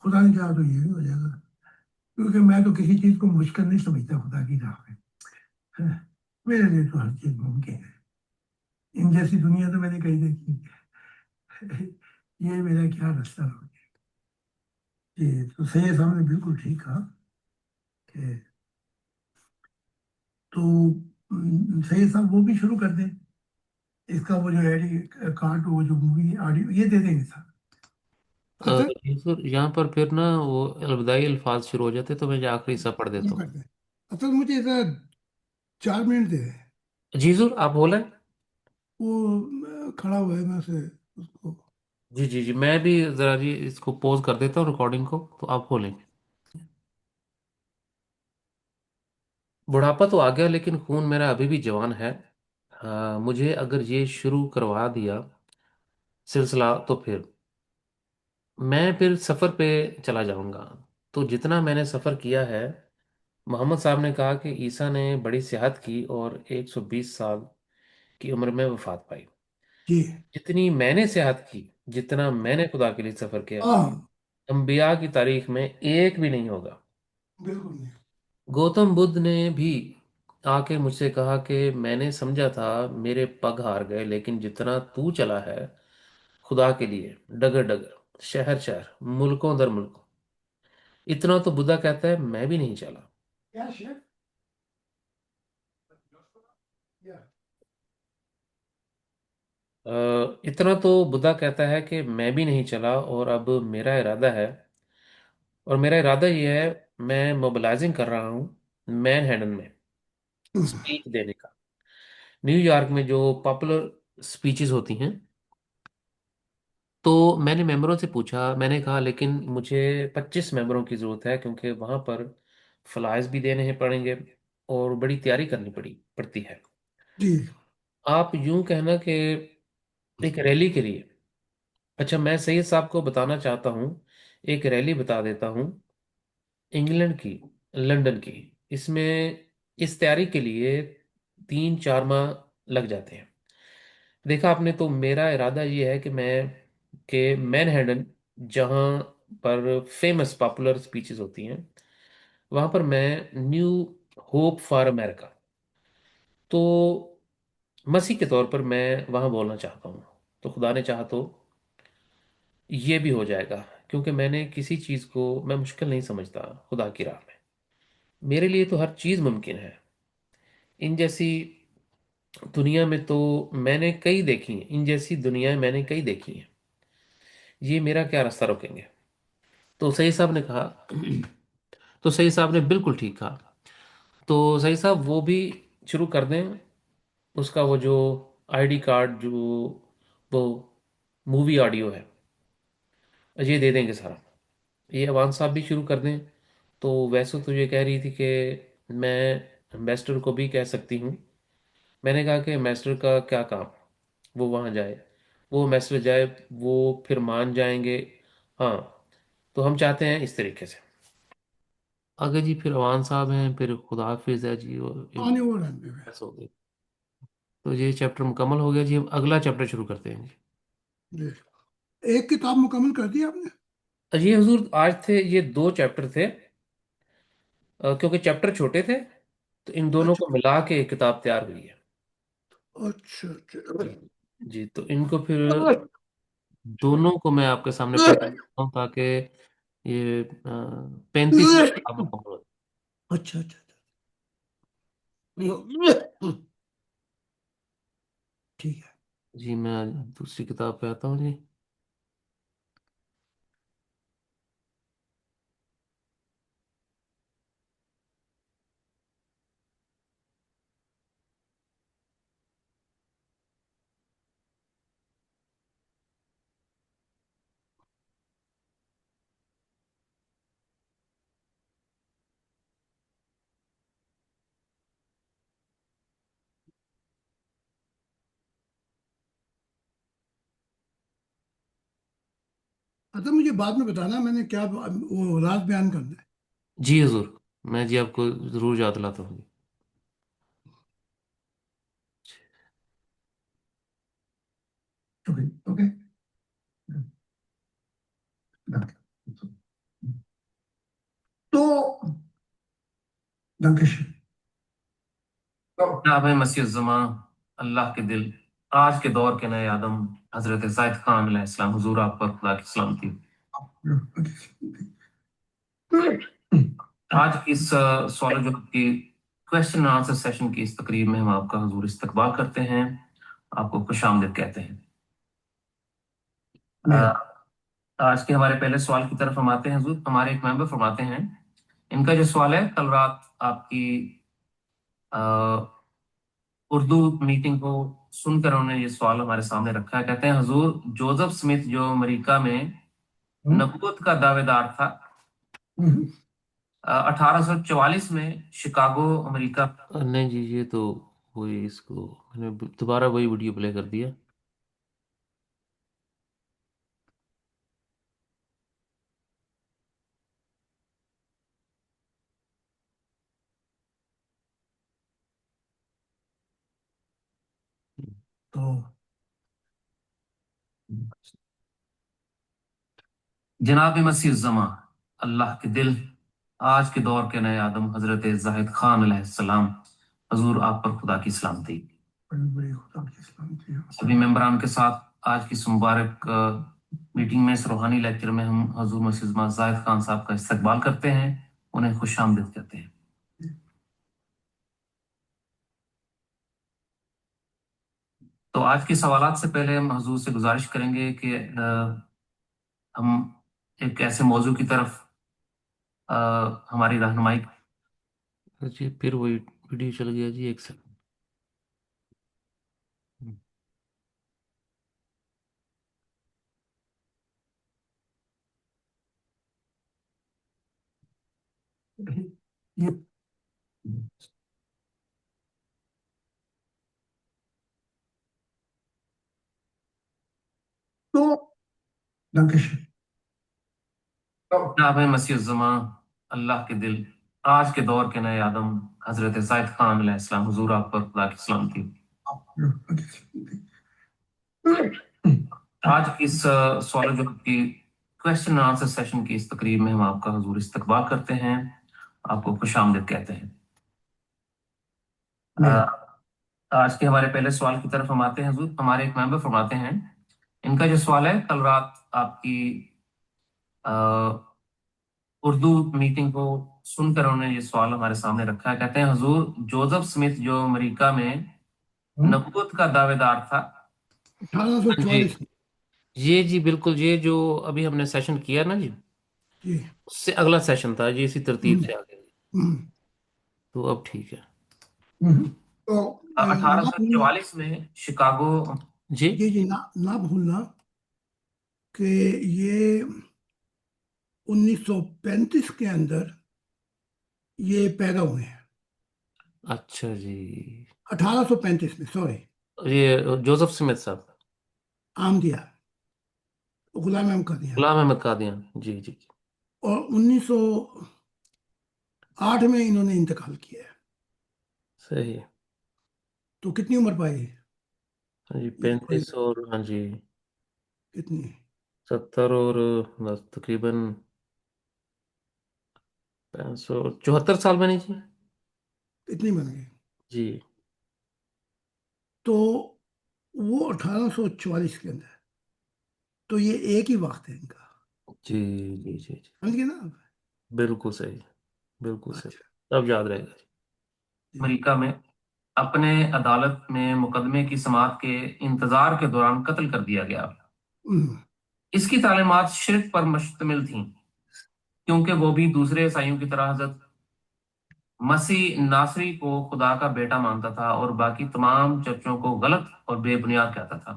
خدا نے چاہا تو یہ بھی ہو جائے گا، کیونکہ میں تو کسی چیز کو مشکل نہیں سمجھتا خدا کی راہ میں. میرے لیے تو ہر چیز ممکن ہے. ان جیسی دنیا تو میں نے کہیں دیکھی. یہ میرا کیا رستہ ہو گیا. جی. تو سید صاحب نے بالکل ٹھیک کہا کہ تو سید صاحب وہ بھی شروع کر دیں، اس کا وہ جو ایڈی کارڈ، وہ جو مووی آڈیو یہ دے دیں گے صاحب. حضرت حضور یہاں پر پھر نا وہ الوداعی الفاظ شروع ہو جاتے تو میں آخری سا پڑھ وہ دیتا ہوں. کرتے ہیں. حضرت مجھے ذرا 4 منٹ دے دیں. جی حضور آپ بولیں. وہ کھڑا ہوا ہے، میں اسے اس کو. جی جی جی میں بھی ذرا جی اس کو پوز کر دیتا ہوں ریکارڈنگ کو تو آپ بولیں. بڑھاپا تو آ گیا لیکن خون میرا ابھی بھی جوان ہے. مجھے اگر یہ شروع کروا دیا سلسلہ تو پھر سفر پہ چلا جاؤں گا. تو جتنا میں نے سفر کیا ہے، محمد صاحب نے کہا کہ عیسیٰ نے بڑی صحت کی اور 120 سال کی عمر میں وفات پائی. جی. جتنی میں نے صحت کی، جتنا میں نے خدا کے لیے سفر کیا، ہاں. انبیاء کی تاریخ میں ایک بھی نہیں ہوگا. بالکل نہیں. گوتم بدھ نے بھی آ کے مجھ سے کہا کہ میں نے سمجھا تھا میرے پگ ہار گئے، لیکن جتنا تو چلا ہے خدا کے لیے، ڈگر ڈگر، شہر شہر، ملکوں در ملکوں، اتنا تو بدھا کہتا ہے میں بھی نہیں چلا. کیا شیخ؟ یا. اتنا تو بدھا کہتا ہے کہ میں بھی نہیں چلا، اور اب میرا ارادہ ہے، اور میرا ارادہ یہ ہے، میں موبلائزنگ کر رہا ہوں مین ہیڈن میں اسپیچ دینے کا. نیو یارک میں جو پاپولر سپیچز ہوتی ہیں، تو میں نے ممبروں سے پوچھا، میں نے کہا لیکن مجھے 25 ممبروں کی ضرورت ہے کیونکہ وہاں پر فلائز بھی دینے ہیں پڑیں گے اور بڑی تیاری کرنی پڑتی ہے. جی. آپ یوں کہنا کہ ایک ریلی کے لیے، اچھا میں سید صاحب کو بتانا چاہتا ہوں، ایک ریلی بتا دیتا ہوں انگلینڈ کی، لندن کی. اس میں اس تیاری کے لیے 3 4 ماہ لگ جاتے ہیں. دیکھا آپ نے، تو میرا ارادہ یہ ہے کہ مین ہیڈن جہاں پر فیمس پاپولر سپیچز ہوتی ہیں، وہاں پر میں نیو ہوپ فار امریکہ، تو مسیح کے طور پر میں وہاں بولنا چاہتا ہوں. تو خدا نے چاہا تو یہ بھی ہو جائے گا، کیونکہ میں نے کسی چیز کو میں مشکل نہیں سمجھتا خدا کی راہ میں. میرے لیے تو ہر چیز ممکن ہے. ان جیسی دنیا میں تو میں نے کئی دیکھی ہیں، ان جیسی دنیا میں نے کئی دیکھی ہیں، یہ میرا کیا راستہ روکیں گے. تو سعید صاحب نے کہا تو سعید صاحب نے بالکل ٹھیک کہا. تو سعید صاحب وہ بھی شروع کر دیں، اس کا وہ جو آئی ڈی کارڈ، جو وہ مووی آڈیو ہے، یہ دے دیں گے سارا. یہ اوان صاحب بھی شروع کر دیں. تو ویسے تو یہ کہہ رہی تھی کہ میں امبیسڈر کو بھی کہہ سکتی ہوں. میں نے کہا کہ امبیسڈر کا کیا کام، وہ وہاں جائے، وہ امبیسڈر جائے، وہ پھر مان جائیں گے. ہاں، تو ہم چاہتے ہیں اس طریقے سے. آگے جی پھر اوان صاحب ہیں، پھر خدا حافظ ہے جی، اور آنے وہ رن میں. ایسا ہو گیا. تو یہ چیپٹر مکمل ہو گیا جی. ہم اگلا چیپٹر شروع کرتے ہیں جی. جی. ایک کتاب مکمل کر دی آپ نے؟ جی حضور آج تھے یہ 2 چیپٹر تھے، کیونکہ چیپٹر چھوٹے تھے تو ان دونوں اچھا کو ملا کے ایک کتاب تیار ہوئی ہے. اچھا اچھا. جی جی تو ان کو پھر دونوں کو میں آپ کے سامنے پیش کرتا ہوں تاکہ یہ 35 کتاب مکمل ہو. اچھا اچھا. ٹھیک ہے. جی میں دوسری کتاب پہ آتا ہوں جی. اچھا مجھے بعد میں بتانا میں نے کیا وہ راز بیان کرنا ہے. جی حضور میں جی آپ کو ضرور یاد دلاتا ہوں. Okay okay. تو دنکش جناب مسیح الزماں، اللہ کے دل، آج کے دور کے نئے آدم حضرت زاہد خان علیہ السلام، حضور آپ پر خدا کی سلامتی. آج کی اس سوال و جواب کی کوشچن آنسر سیشن کی اس تقریب میں ہم آپ کا حضور استقبال کرتے ہیں، آپ کو خوش آمدید کہتے ہیں. آج کے ہمارے پہلے سوال کی طرف ہم آتے ہیں حضور. ہمارے ایک ممبر فرماتے ہیں، ان کا جو سوال ہے، کل رات آپ کی اردو میٹنگ کو سن کر انہوں نے یہ سوال ہمارے سامنے رکھا ہے. کہتے ہیں حضور، جوزف سمتھ جو امریکہ میں نبوت کا دعوے دار تھا، 1844 میں شکاگو امریکہ. نہیں جی، یہ تو وہی، اس کو میں نے دوبارہ وہی ویڈیو پلے کر دیا. تو جناب مسیح الزماں، اللہ کے دل، آج کے دور کے نئے آدم حضرت زاہد خان علیہ السلام، حضور آپ پر خدا کی سلامتی. بڑی بڑی خدا کی سلامتی ہو. سبھی ممبران کے ساتھ آج کی اس مبارک میٹنگ میں، اس روحانی لیکچر میں، ہم حضور مسیح الزماں زاہد خان صاحب کا استقبال کرتے ہیں، انہیں خوش آمدید کہتے ہیں. تو آج کے سوالات سے پہلے ہم حضور سے گزارش کریں گے کہ ہم ایک ایسے موضوع کی طرف ہماری رہنمائی. جی پھر وہی ویڈیو چل گیا جی، ایک سیکنڈ. یہ تو دنکش جناب مسیح الزماں، اللہ کے دل، آج کے دور کے نئے آدم حضرت زاہد خان علیہ السلام، حضور آپ پر خدا کی سلامتی. آج کی اس سوال جو کی کوشچن اینڈ آنسر سیشن کی اس تقریب میں ہم آپ کا حضور استقبال کرتے ہیں، آپ کو خوش آمدید کہتے ہیں. آج کے ہمارے پہلے سوال کی طرف ہم آتے ہیں حضور. ہمارے ایک ممبر فرماتے ہیں، ان کا جو سوال ہے، کل رات آپ کی اردو میٹنگ کو سن کر انہوں نے یہ سوال ہمارے سامنے رکھا ہے. کہتے ہیں حضور، جوزف سمتھ جو امریکہ میں نبوت کا دعوے دار تھا. 1844 یہ جی بالکل، یہ جو ابھی ہم نے سیشن کیا نا جی، جی. اس سے اگلا سیشن تھا جی، اسی ترتیب سے آگے. تو اب ٹھیک ہے تو نہ بھولنا 1844 میں شکاگو. جی. جی جی نہ بھولنا کہ یہ 1935 کے اندر یہ پیدا ہوئے ہیں. اچھا جی، 1835 میں، سوری، یہ جوزف سمتھ صاحب، آمدیہ، غلام احمد قادیانی. غلام احمد قادیان، جی جی جی. اور 1908 میں انہوں نے انتقال کیا ہے. صحیح. تو کتنی عمر پائی؟ ہاں جی، یہ کوئی 35 اور ہاں جی کتنی 70 اور تقریباً 74 سال میں، نہیں جی. کتنی بن گئی؟ جی تو وہ 1844 کے اندر، تو یہ ایک ہی وقت ہے ان کا. جی جی جی جی، سمجھ گئے نا آپ؟ بالکل صحیح، بالکل صحیح. اچھا اب یاد رہے گا. جی. امریکہ میں اپنے عدالت میں مقدمے کی سماعت کے انتظار کے دوران قتل کر دیا گیا. اس کی تعلیمات شرک پر مشتمل تھیں، کیونکہ وہ بھی دوسرے عیسائیوں کی طرح حضرت مسیح ناصری کو خدا کا بیٹا مانتا تھا، اور باقی تمام چرچوں کو غلط اور بے بنیاد کہتا تھا،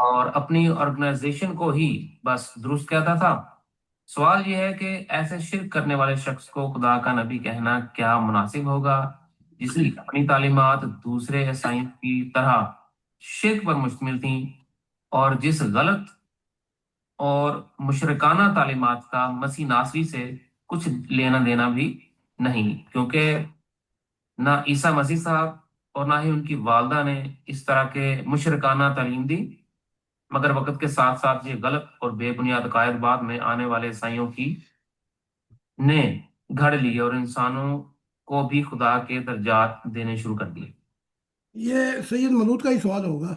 اور اپنی آرگنائزیشن کو ہی بس درست کہتا تھا. سوال یہ ہے کہ ایسے شرک کرنے والے شخص کو خدا کا نبی کہنا کیا مناسب ہوگا، جس کی اپنی تعلیمات دوسرے عیسائیوں کی طرح شرک پر مشتمل تھیں، اور جس غلط اور مشرکانہ تعلیمات کا مسیح ناصری سے کچھ لینا دینا بھی نہیں، کیونکہ نہ عیسیٰ مسیح صاحب اور نہ ہی ان کی والدہ نے اس طرح کے مشرکانہ تعلیم دی، مگر وقت کے ساتھ ساتھ یہ غلط اور بے بنیاد عقائد بعد میں آنے والے عیسائیوں کی نے گھڑ لی اور انسانوں کو بھی خدا کے درجات دینے شروع کر دیے. یہ سید ملود کا ہی سوال ہوگا،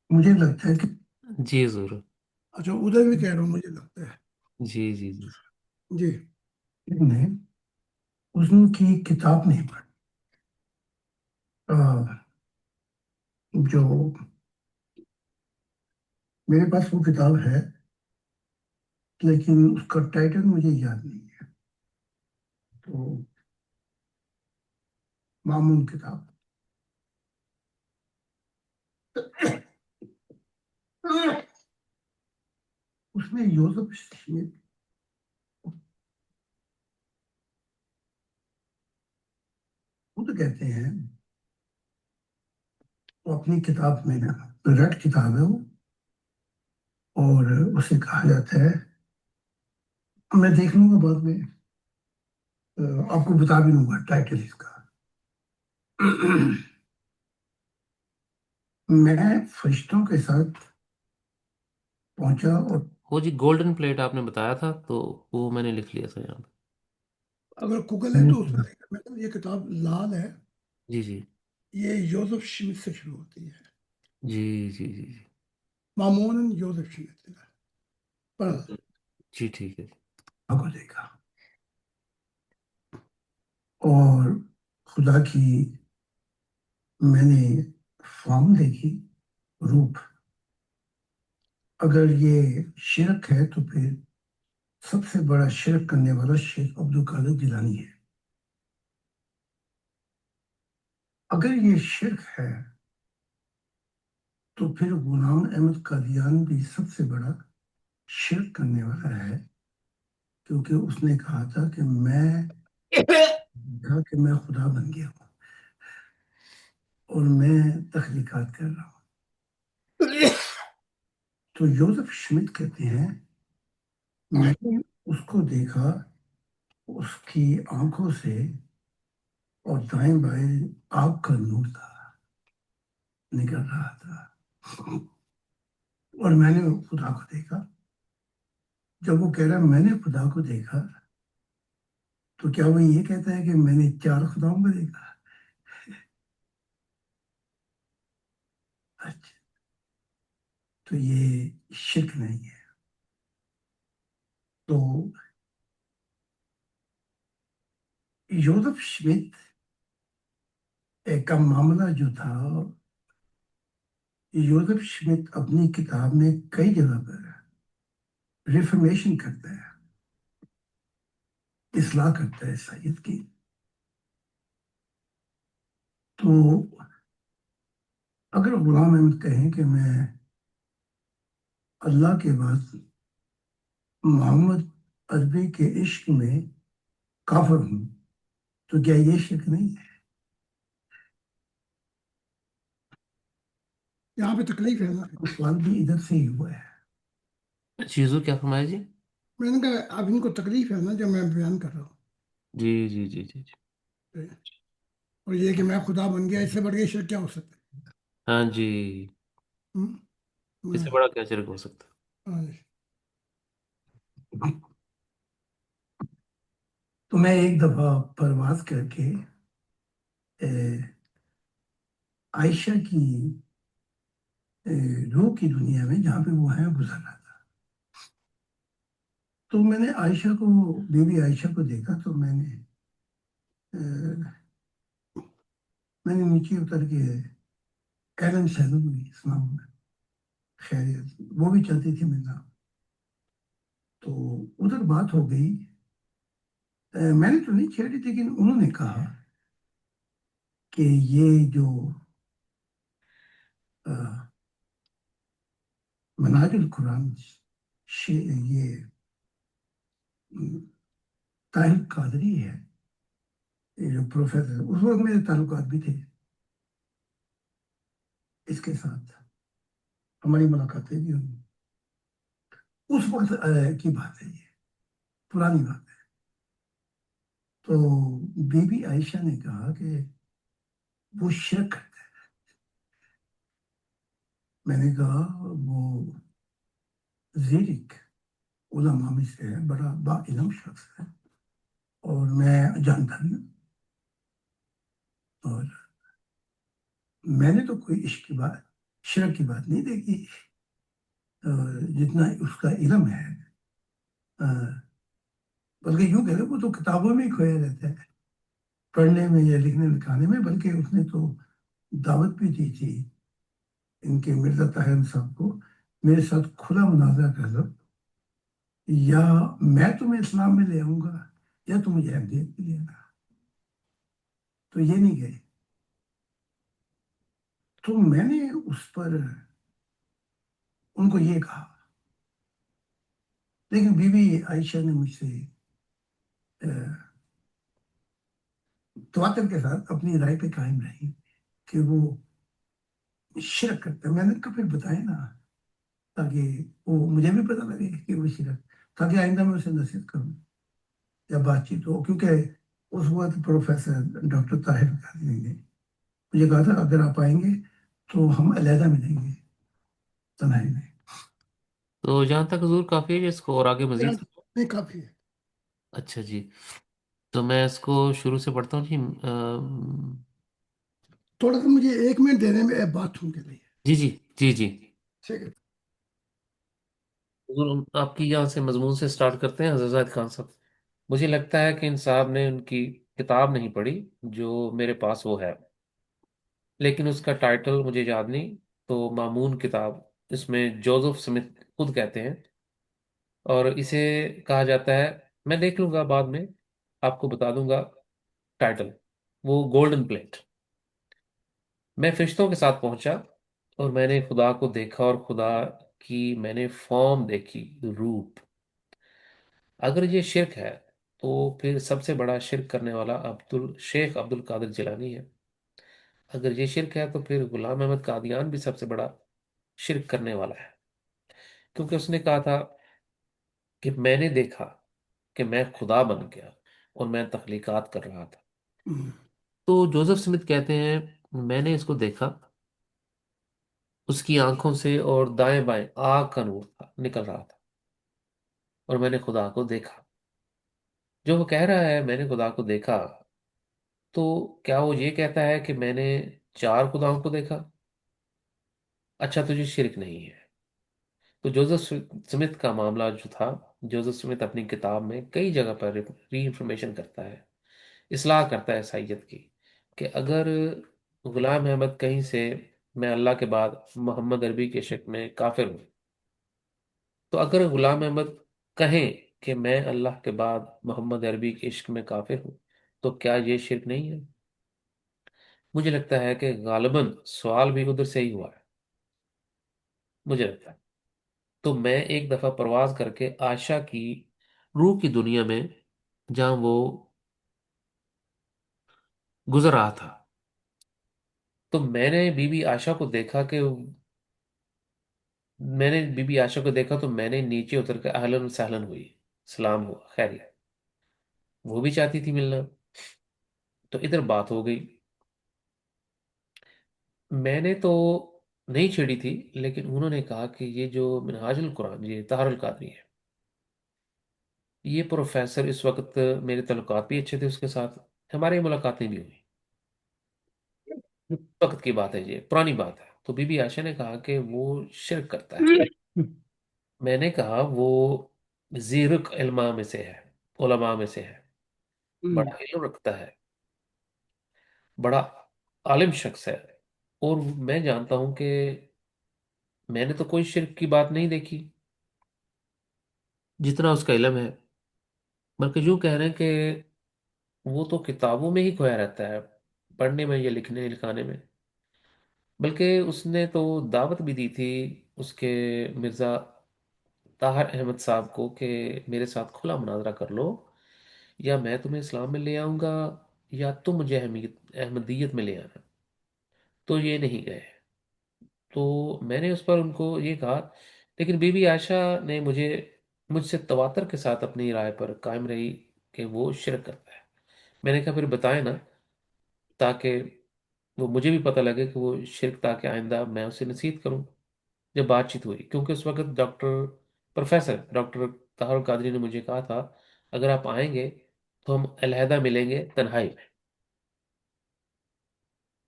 مجھے لگتا ہے کہ. جی ضرور. اچھا ادھر بھی کہہ رہا ہوں، مجھے لگتا ہے. جی جی جی جی. میں ان کی کتاب نہیں پڑھی، جو میرے پاس وہ کتاب ہے لیکن اس کا ٹائٹل مجھے یاد نہیں ہے، تو معمول کتاب اس میں یوزف اسمتھ خود کہتے ہیں، وہ اپنی کتاب میں ریڈ کتاب ہے وہ، اور اسے کہا جاتا ہے، میں دیکھ لوں گا بعد میں، آپ کو بتا بھی دوں گا ٹائٹل اس کا۔ میں فرشتوں کے ساتھ پہنچا اور وہ جی گولڈن پلیٹ آپ نے بتایا تھا تو وہ میں نے لکھ لیا تھا یہاں پہ۔ اگر گوگل ہے تو اس میں دیکھا، مطلب یہ کتاب لال ہے، جی جی یہ یوزف شمت سے شروع ہوتی ہے، جی جی جی جی مامون یوزف شمت پڑھا جی ٹھیک ہے۔ کو دیکھا، اور خدا کی میں نے فارم دیکھی، روپ، اگر یہ شرک ہے تو پھر سب سے بڑا شرک کرنے والا شیخ عبد القادر جیلانی ہے۔ اگر یہ شرک ہے تو پھر غلام احمد قادیان بھی سب سے بڑا شرک کرنے والا ہے، کیونکہ اس نے کہا تھا کہ میں خدا بن گیا ہوں اور میں تخلیقات کر رہا ہوں۔ تو یوزف شمت کہتے ہیں، میں نے اس کو دیکھا، اس کی آنکھوں سے اور دائیں بائیں آگ کا نور تھا، نکل رہا تھا، اور میں نے خدا کو دیکھا۔ جب وہ کہہ رہا ہے میں نے خدا کو دیکھا، تو کیا وہ یہ کہتا ہے کہ میں نے 4 خداؤں کو دیکھا؟ اچھا، تو یہ شرک نہیں ہے۔ تو یوزف شمت کا معاملہ جو تھا، یوزف شمت اپنی کتاب میں کئی جگہ پر ریفرمیشن کرتا ہے، اصلاح کرتا ہے عیسائیت کی۔ تو اگر غلام احمد کہیں کہ میں اللہ کے بعد محمد عربی کے عشق میں کافر ہوں، تو کیا یہ شرک نہیں ہے؟ یہاں پہ تکلیف ہے نا، سوال بھی ادھر سے ہی ہوا ہے۔ چیزوں کیا فرمایا جی؟ میں نے کہا اب ان کو تکلیف ہے نا جو میں بیان کر رہا ہوں، جی جی جی جی جی اور یہ کہ میں خدا بن گیا، اس سے بڑھ کے شرک کیا ہو سکتا ہاں جی، ہے؟ اس سے بڑا کیا شرک ہو سکتا؟ ہاں جی۔ تو میں ایک دفعہ پرواز کر کے عائشہ کی روح کی دنیا میں جہاں پہ وہ ہیں گزر رہا تھا، تو میں نے عائشہ کو، بی بی عائشہ کو دیکھا، تو میں نے نیچے اتر کے اہلاً سہلاً ہوئی، السلام خیریت، وہ بھی چاہتی تھی ملنا، تو ادھر بات ہو گئی، میں نے تو نہیں چھیڑی، لیکن انہوں نے کہا کہ یہ جو مناج القرآن یہ طاہر قادری ہے، یہ جو پروفیسر، اس وقت میرے تعلقات بھی تھے اس کے ساتھ، ہماری ملاقاتیں بھی ہوئی، اس وقت کی بات ہے، یہ پرانی بات ہے۔ تو بی بی عائشہ نے کہا کہ وہ شرک کرتا ہے۔ میں نے کہا وہ زیرک علماء میں سے ہے، بڑا با علم شخص ہے، اور میں جانتا نہیں ہوں، اور میں نے تو کوئی عشق کی بات، شرک کی بات نہیں دیکھی، جتنا اس کا علم ہے، بلکہ یوں کہہ رہے وہ تو کتابوں میں ہی کھویا رہتا ہے، پڑھنے میں یا لکھنے لکھانے میں، بلکہ اس نے تو دعوت بھی دی تھی ان کے مرزا طاہر صاحب کو मेरे साथ खुला मुनाजरा कर लो, या मैं तुम्हें इस्लाम में ले आऊंगा या तुम मुझे अहमदियत में ले आना। तो ये नहीं गए। तो मैंने उस पर उनको ये कहा, लेकिन बीवी आयशा ने मुझसे अ, तवत्तर के साथ अपनी राय पे कायम रही कि वो शिरक करते हैं। मैंने कहा फिर बताए ना, ताकि वो मुझे भी पता लगे कि वो शिरक, ताकि आइंदा मैं उसे नसीहत करूं या बातचीत हो। क्योंकि उस वक्त प्रोफेसर डॉक्टर ताहिर कादरी ने मुझे कहा था अगर आप आएंगे तो हम अलहदा मिलेंगे तन्हाई में। तो जहाँ तक हजूर काफ़ी है, इसको और आगे मजीद। नहीं, काफी है। अच्छा जी। तो मैं इसको शुरू से पढ़ता हूँ जी। थोड़ा सा मुझे 1 मिनट देने में बाथरूम के लिए। जी जी जी जी। ठीक है। हजूर, आपकी यहाँ से मजमून से स्टार्ट करते हैं हजरत खान साहब। मुझे लगता है कि इन साहब ने उनकी किताब नहीं पढ़ी जो मेरे पास वो है, लेकिन उसका टाइटल मुझे याद नहीं। तो मामून किताब, इसमें जोसेफ स्मिथ खुद कहते हैं, और इसे कहा जाता है, मैं देख लूंगा बाद में, आपको बता दूंगा टाइटल, वो गोल्डन प्लेट। मैं फरिश्तों के साथ पहुंचा और मैंने खुदा को देखा, और खुदा की मैंने फॉर्म देखी, रूप। अगर ये शिरक है तो फिर सबसे बड़ा शिरक करने वाला शेख अब्दुल कादिर जिलानी है। अगर ये शिरक है तो फिर गुलाम अहमद कादियान भी सबसे बड़ा शिरक करने वाला है, क्योंकि उसने कहा था कि मैंने देखा कि मैं खुदा बन गया और मैं तख्लीकात कर रहा था। तो जोसेफ स्मिथ कहते हैं, मैंने इसको देखा, उसकी आंखों से और दाएं बाएं आग का नूर निकल रहा था, और मैंने खुदा को देखा। जो वो कह रहा है मैंने खुदा को देखा, तो क्या वो ये कहता है कि मैंने चार खुदाओं को देखा? अच्छा, तो ये शिरक नहीं है। तो जोसेफ स्मिथ का मामला जो था, जोसेफ स्मिथ अपनी किताब में कई जगह पर री इंफॉर्मेशन करता है, इसलाह करता है ईसाइयत की, कि अगर गुलाम अहमद कहीं से मैं अल्लाह के बाद मोहम्मद अरबी के शक में काफिर हूं, तो अगर गुलाम अहमद कहें कि मैं अल्लाह के बाद मोहम्मद अरबी के इश्क में काफिर हूं, तो क्या ये शिरक नहीं है? मुझे लगता है कि गालिबन सवाल भी उधर से ही हुआ है, मुझे लगता है। तो मैं एक दफा प्रवास करके आयशा की रूह की दुनिया में, जहां वो गुजर रहा था, तो मैंने बीबी आशा को देखा तो मैंने नीचे उतर कर अहलन सहलन हुई, सलाम हुआ, खैरियत। वो भी चाहती थी मिलना, तो इधर बात हो गई। मैंने तो नहीं छेड़ी थी, लेकिन उन्होंने कहा कि ये जो मिनहाजुल कुरान, ये ताहरुल कादरी है, ये प्रोफेसर इस वक्त, मेरे तल्लुकात भी अच्छे थे उसके साथ, हमारी मुलाकातें भी हुई। वक्त की बात है, ये पुरानी बात है। तो बीबी आयशा ने कहा कि वो शिरक करता है। मैंने कहा वो जीरुक इल्मा में से है, उलमा में से है, बड़ा इल्म रखता है, बड़ा आलिम शख्स है, और मैं जानता हूं कि मैंने तो कोई शिरक की बात नहीं देखी जितना उसका इल्म है। बल्कि यूं कह रहे हैं कि वो तो किताबों में ही खोया रहता है, पढ़ने में या लिखने लिखाने में। बल्कि उसने तो दावत भी दी थी उसके मिर्जा ताहर अहमद साहब को कि मेरे साथ खुला मुनाजरा कर लो, या मैं तुम्हें इस्लाम में ले आऊंगा या तुम मुझे अहमदियत में ले आना। तो ये नहीं गए। तो मैंने उस पर उनको ये कहा, लेकिन बीबी आयशा ने मुझसे तवातर के साथ अपनी राय पर कायम रही कि वो शिरक करता है। मैंने कहा फिर बताएं ना, ताकि वो मुझे भी पता लगे कि वो शिरक, ताकि आइंदा मैं उसे नसीहत करूं। जब बातचीत हुई, क्योंकि उस वक्त प्रोफेसर डॉक्टर ताहर कादरी ने मुझे कहा था, अगर आप आएंगे तो हम अलहदा मिलेंगे तन्हाई में।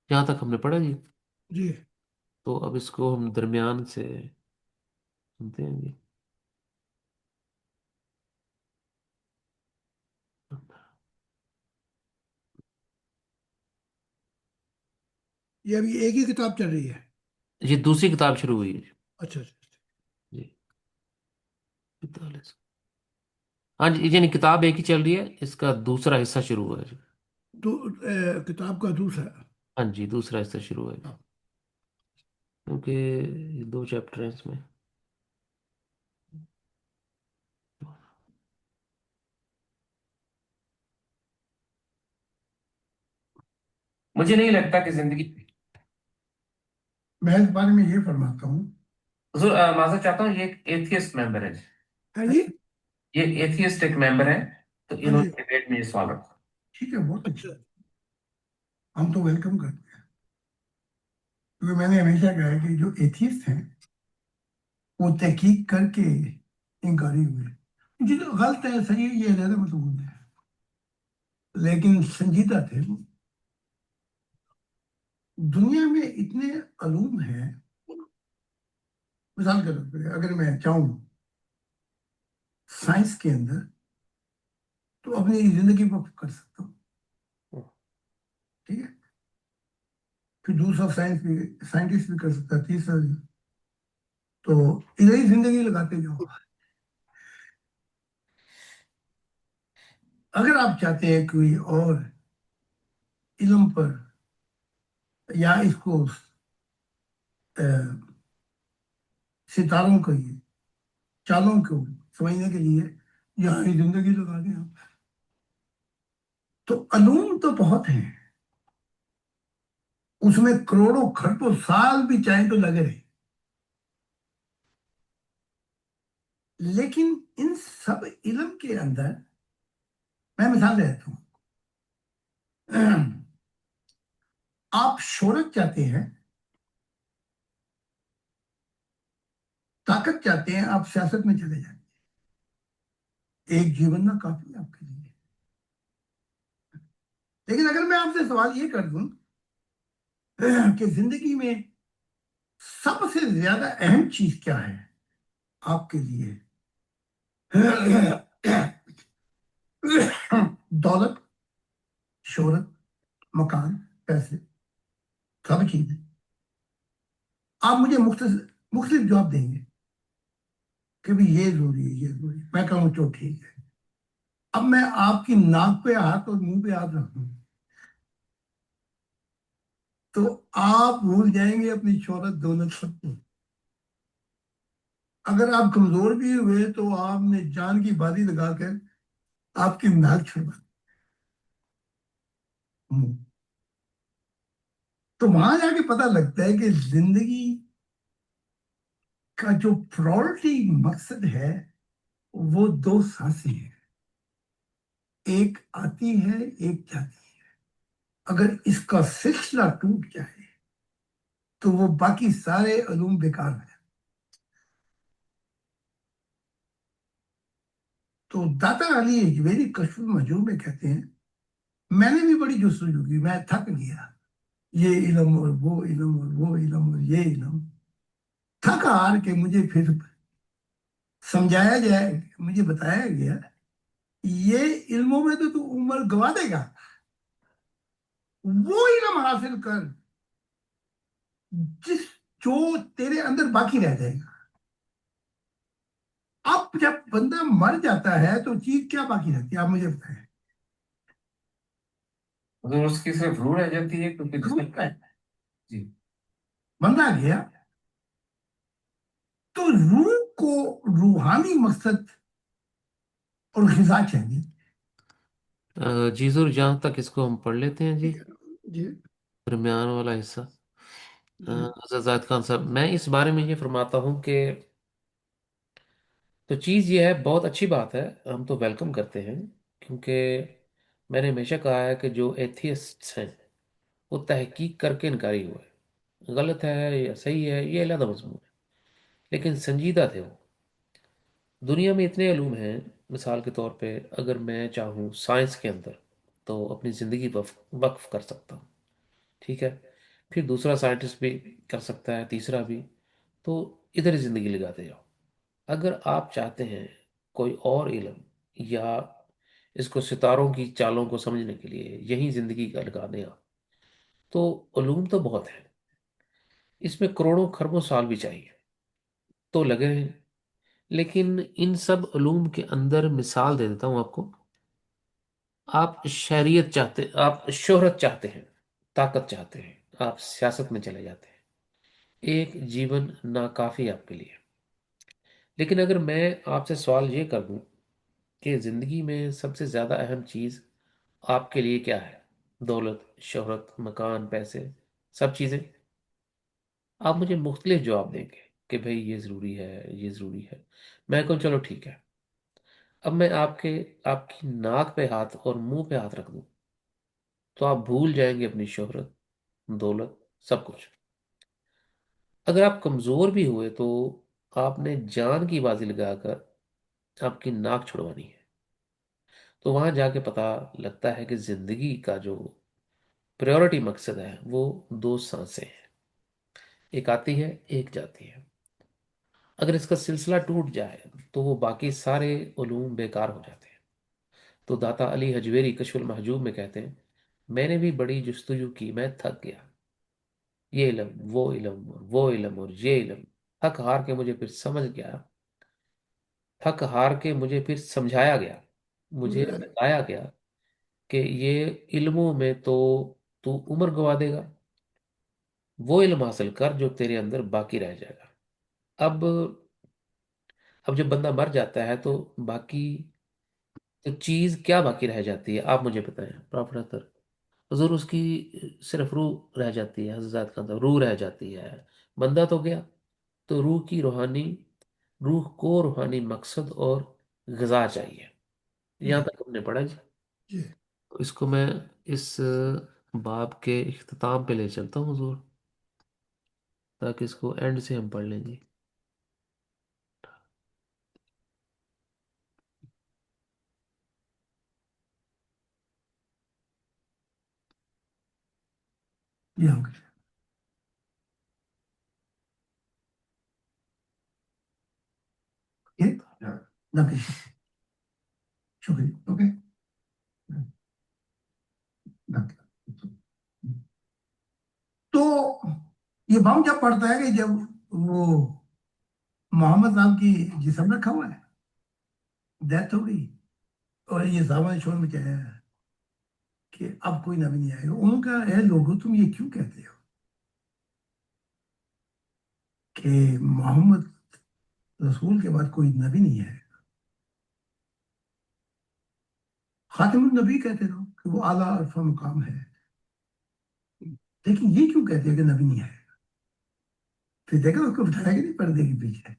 यहाँ तक हमने पढ़ा जी। जी, तो अब इसको हम दरमियान से सुनते हैं जी। ये अभी एक ही किताब चल रही है? ये दूसरी किताब शुरू हुई है। अच्छा अच्छा। 45। हाँ जी, यानी किताब एक ही चल रही है, इसका दूसरा हिस्सा शुरू हुआ है जी। तो किताब का दूसरा। हाँ जी, दूसरा हिस्सा शुरू हुआ है हाँ। क्योंकि ये 2 चैप्टर हैं इसमें। मुझे नहीं लगता कि जिंदगी। मैं इस बारे में ये फरमाता हूँ। हुजूर, माजूर चाहता हूँ, ये एक एथियस्ट मेंबर है। हाँ जी। ये एथियस्ट एक मेंबर है, तो हाँ इन्होंने जी, डिबेट में ये सवाल रखा। ठीक है, बहुत अच्छा। हम तो वेलकम करते हैं, क्योंकि मैंने हमेशा कहा है कि जो एथियस्ट हैं वो तहकीक करके इनकारी हुए। जो गलत है सही है ये अलग मसूल है, लेकिन संजीदा थे वो। दुनिया में इतने अलूम हैं, मिसाल के तौर पर अगर मैं चाहूँ साइंस के अंदर तो अपनी जिंदगी वक्फ कर सकता हूँ, ठीक है। फिर दूसरा साइंस भी, साइंटिस्ट भी कर सकता है, तीसरा भी। तो इधर ही जिंदगी लगाते जाओ। अगर आप चाहते हैं कोई और इल्म पर, या इसको अ, सितारों को, ये चालों को समझने के लिए यहाँ ही जिंदगी लगा दें आप। तो अलूम तो बहुत है, उसमें करोड़ों खरबों साल भी चाहे तो लगे रहे, लेकिन इन सब इल्म के अंदर मैं मिसाल दे देता हूँ। आप शोहरत चाहते हैं, ताकत चाहते हैं, आप सियासत में चले जाए, एक जीवन ना काफी है आपके लिए। लेकिन अगर मैं आपसे सवाल ये कर दूं कि जिंदगी में सबसे ज्यादा अहम चीज क्या है आपके लिए? दौलत, शोहरत, मकान, पैसे, सब चीजें। आप मुझे मुख्तलिफ जवाब देंगे कि भी ये जरूरी है, ये जरूरी है। मैं कहूँ तो ठीक है। अब मैं आपकी नाक पे हाथ और मुंह पे हाथ रखूं तो आप भूल जाएंगे अपनी शोहरत, दौलत, सब कुछ। अगर आप कमजोर भी हुए तो आपने जान की बाजी लगाकर आपकी नाक छुड़वा दी। तो वहां जाके पता लगता है कि जिंदगी का जो प्रायोरिटी मकसद है वो दो सांसें हैं, एक आती है, एक जाती है। अगर इसका सिलसिला टूट जाए तो वो बाकी सारे उलूम बेकार हो जाए। तो दाता अली हजवेरी कश्फुल मजूब में कहते हैं, मैंने भी बड़ी जस्तजू की, मैं थक गया, ये इल्म और वो इल्म और वो इल्म और ये इल्म। थक हार के मुझे फिर समझाया जाए, मुझे बताया गया, ये इल्मों में तो तू उम्र गवा देगा, वो इल्म हासिल कर जिस जो तेरे अंदर बाकी रह जाएगा। अब जब बंदा मर जाता है तो चीज क्या बाकी रहती है, आप मुझे बताएं। हुजूर, उसकी सिर्फ रूह रह जाती है, क्योंकि रूह जिसमें। है। जी। बंदा गया तो रूह को रूहानी मकसद और गिजा चाहिए। जी जरूर, जहाँ तक इसको हम पढ़ लेते हैं जी, जी। दरमियान वाला हिस्सा। जी। हज़रत जायद खान साहब, मैं इस बारे में ये फरमाता हूँ कि तो चीज़ ये है, बहुत अच्छी बात है, हम तो वेलकम करते हैं, क्योंकि मैंने हमेशा कहा है कि जो एथियस्ट्स हैं वो तहकीक करके इनकारी हुए। गलत है या सही है ये अलग मजमून है, लेकिन संजीदा थे वो। दुनिया में इतने इल्म हैं, मिसाल के तौर पे अगर मैं चाहूँ साइंस के अंदर तो अपनी ज़िंदगी वक्फ कर सकता हूँ, ठीक है। फिर दूसरा साइंटिस्ट भी कर सकता है, तीसरा भी। तो इधर ही ज़िंदगी लगाते जाओ। अगर आप चाहते हैं कोई और इल्म, या इसको सितारों की चालों को समझने के लिए यही ज़िंदगी का लगा दें आप, तो उलूम तो बहुत है, इसमें करोड़ों खरबों साल भी चाहिए, तो लगे रहें। لیکن ان سب علوم کے اندر مثال دے دیتا ہوں آپ کو. آپ شہریت چاہتے، آپ شہرت چاہتے ہیں، طاقت چاہتے ہیں، آپ سیاست میں چلے جاتے ہیں. ایک جیون ناکافی آپ کے لیے. لیکن اگر میں آپ سے سوال یہ کر دوں کہ زندگی میں سب سے زیادہ اہم چیز آپ کے لیے کیا ہے؟ دولت، شہرت، مکان، پیسے، سب چیزیں. آپ مجھے مختلف جواب دیں گے کہ بھئی یہ ضروری ہے، یہ ضروری ہے. میں کہوں چلو ٹھیک ہے. اب میں آپ کی ناک پہ ہاتھ اور منہ پہ ہاتھ رکھ دوں تو آپ بھول جائیں گے اپنی شہرت، دولت، سب کچھ. اگر آپ کمزور بھی ہوئے تو آپ نے جان کی بازی لگا کر آپ کی ناک چھڑوانی ہے. تو وہاں جا کے پتا لگتا ہے کہ زندگی کا جو پریورٹی مقصد ہے وہ دو سانسیں ہیں، ایک آتی ہے ایک جاتی ہے. اگر اس کا سلسلہ ٹوٹ جائے تو وہ باقی سارے علوم بیکار ہو جاتے ہیں. تو داتا علی حجویری کشف المحجوب میں کہتے ہیں، میں نے بھی بڑی جستجو کی، میں تھک گیا. یہ علم، وہ علم، اور وہ علم، اور یہ علم. تھک ہار کے مجھے پھر سمجھ گیا، تھک ہار کے مجھے پھر سمجھایا گیا، مجھے بتایا گیا کہ یہ علموں میں تو عمر گوا دے گا. وہ علم حاصل کر جو تیرے اندر باقی رہ جائے گا. اب اب جب بندہ مر جاتا ہے تو باقی تو چیز کیا باقی رہ جاتی ہے؟ آپ مجھے بتائیں پروفیسر. حضور اس کی صرف روح رہ جاتی ہے. حضرت کا روح رہ جاتی ہے. بندہ تو گیا، تو روح کو روحانی مقصد اور غذا چاہیے. یہاں تک ہم نے پڑھا جی. جی تو اس کو میں اس باب کے اختتام پہ لے چلتا ہوں حضور، تاکہ اس کو اینڈ سے ہم پڑھ لیں جی. یہ ہو گیا. اوکے شکریہ. اوکے تو یہ بم جب پڑتا ہے کہ جب وہ محمد صاحب کی جسم رکھا ہوا ہے، ڈیتھ ہو گئی، اور یہ صحابہ شور میں کہا ہے کہ اب کوئی نبی نہیں آئے گا. انہوں کا اے لوگو تم یہ کیوں کہتے ہو کہ محمد رسول کے بعد کوئی نبی نہیں ہے؟ خاتم النبی کہتے رہو کہ وہ اعلیٰ عرفہ مقام ہے، لیکن یہ کیوں کہتے ہیں کہ نبی نہیں ہے؟ پھر دیکھا اس کو بتایا کہ نہیں پردے کے پیچھے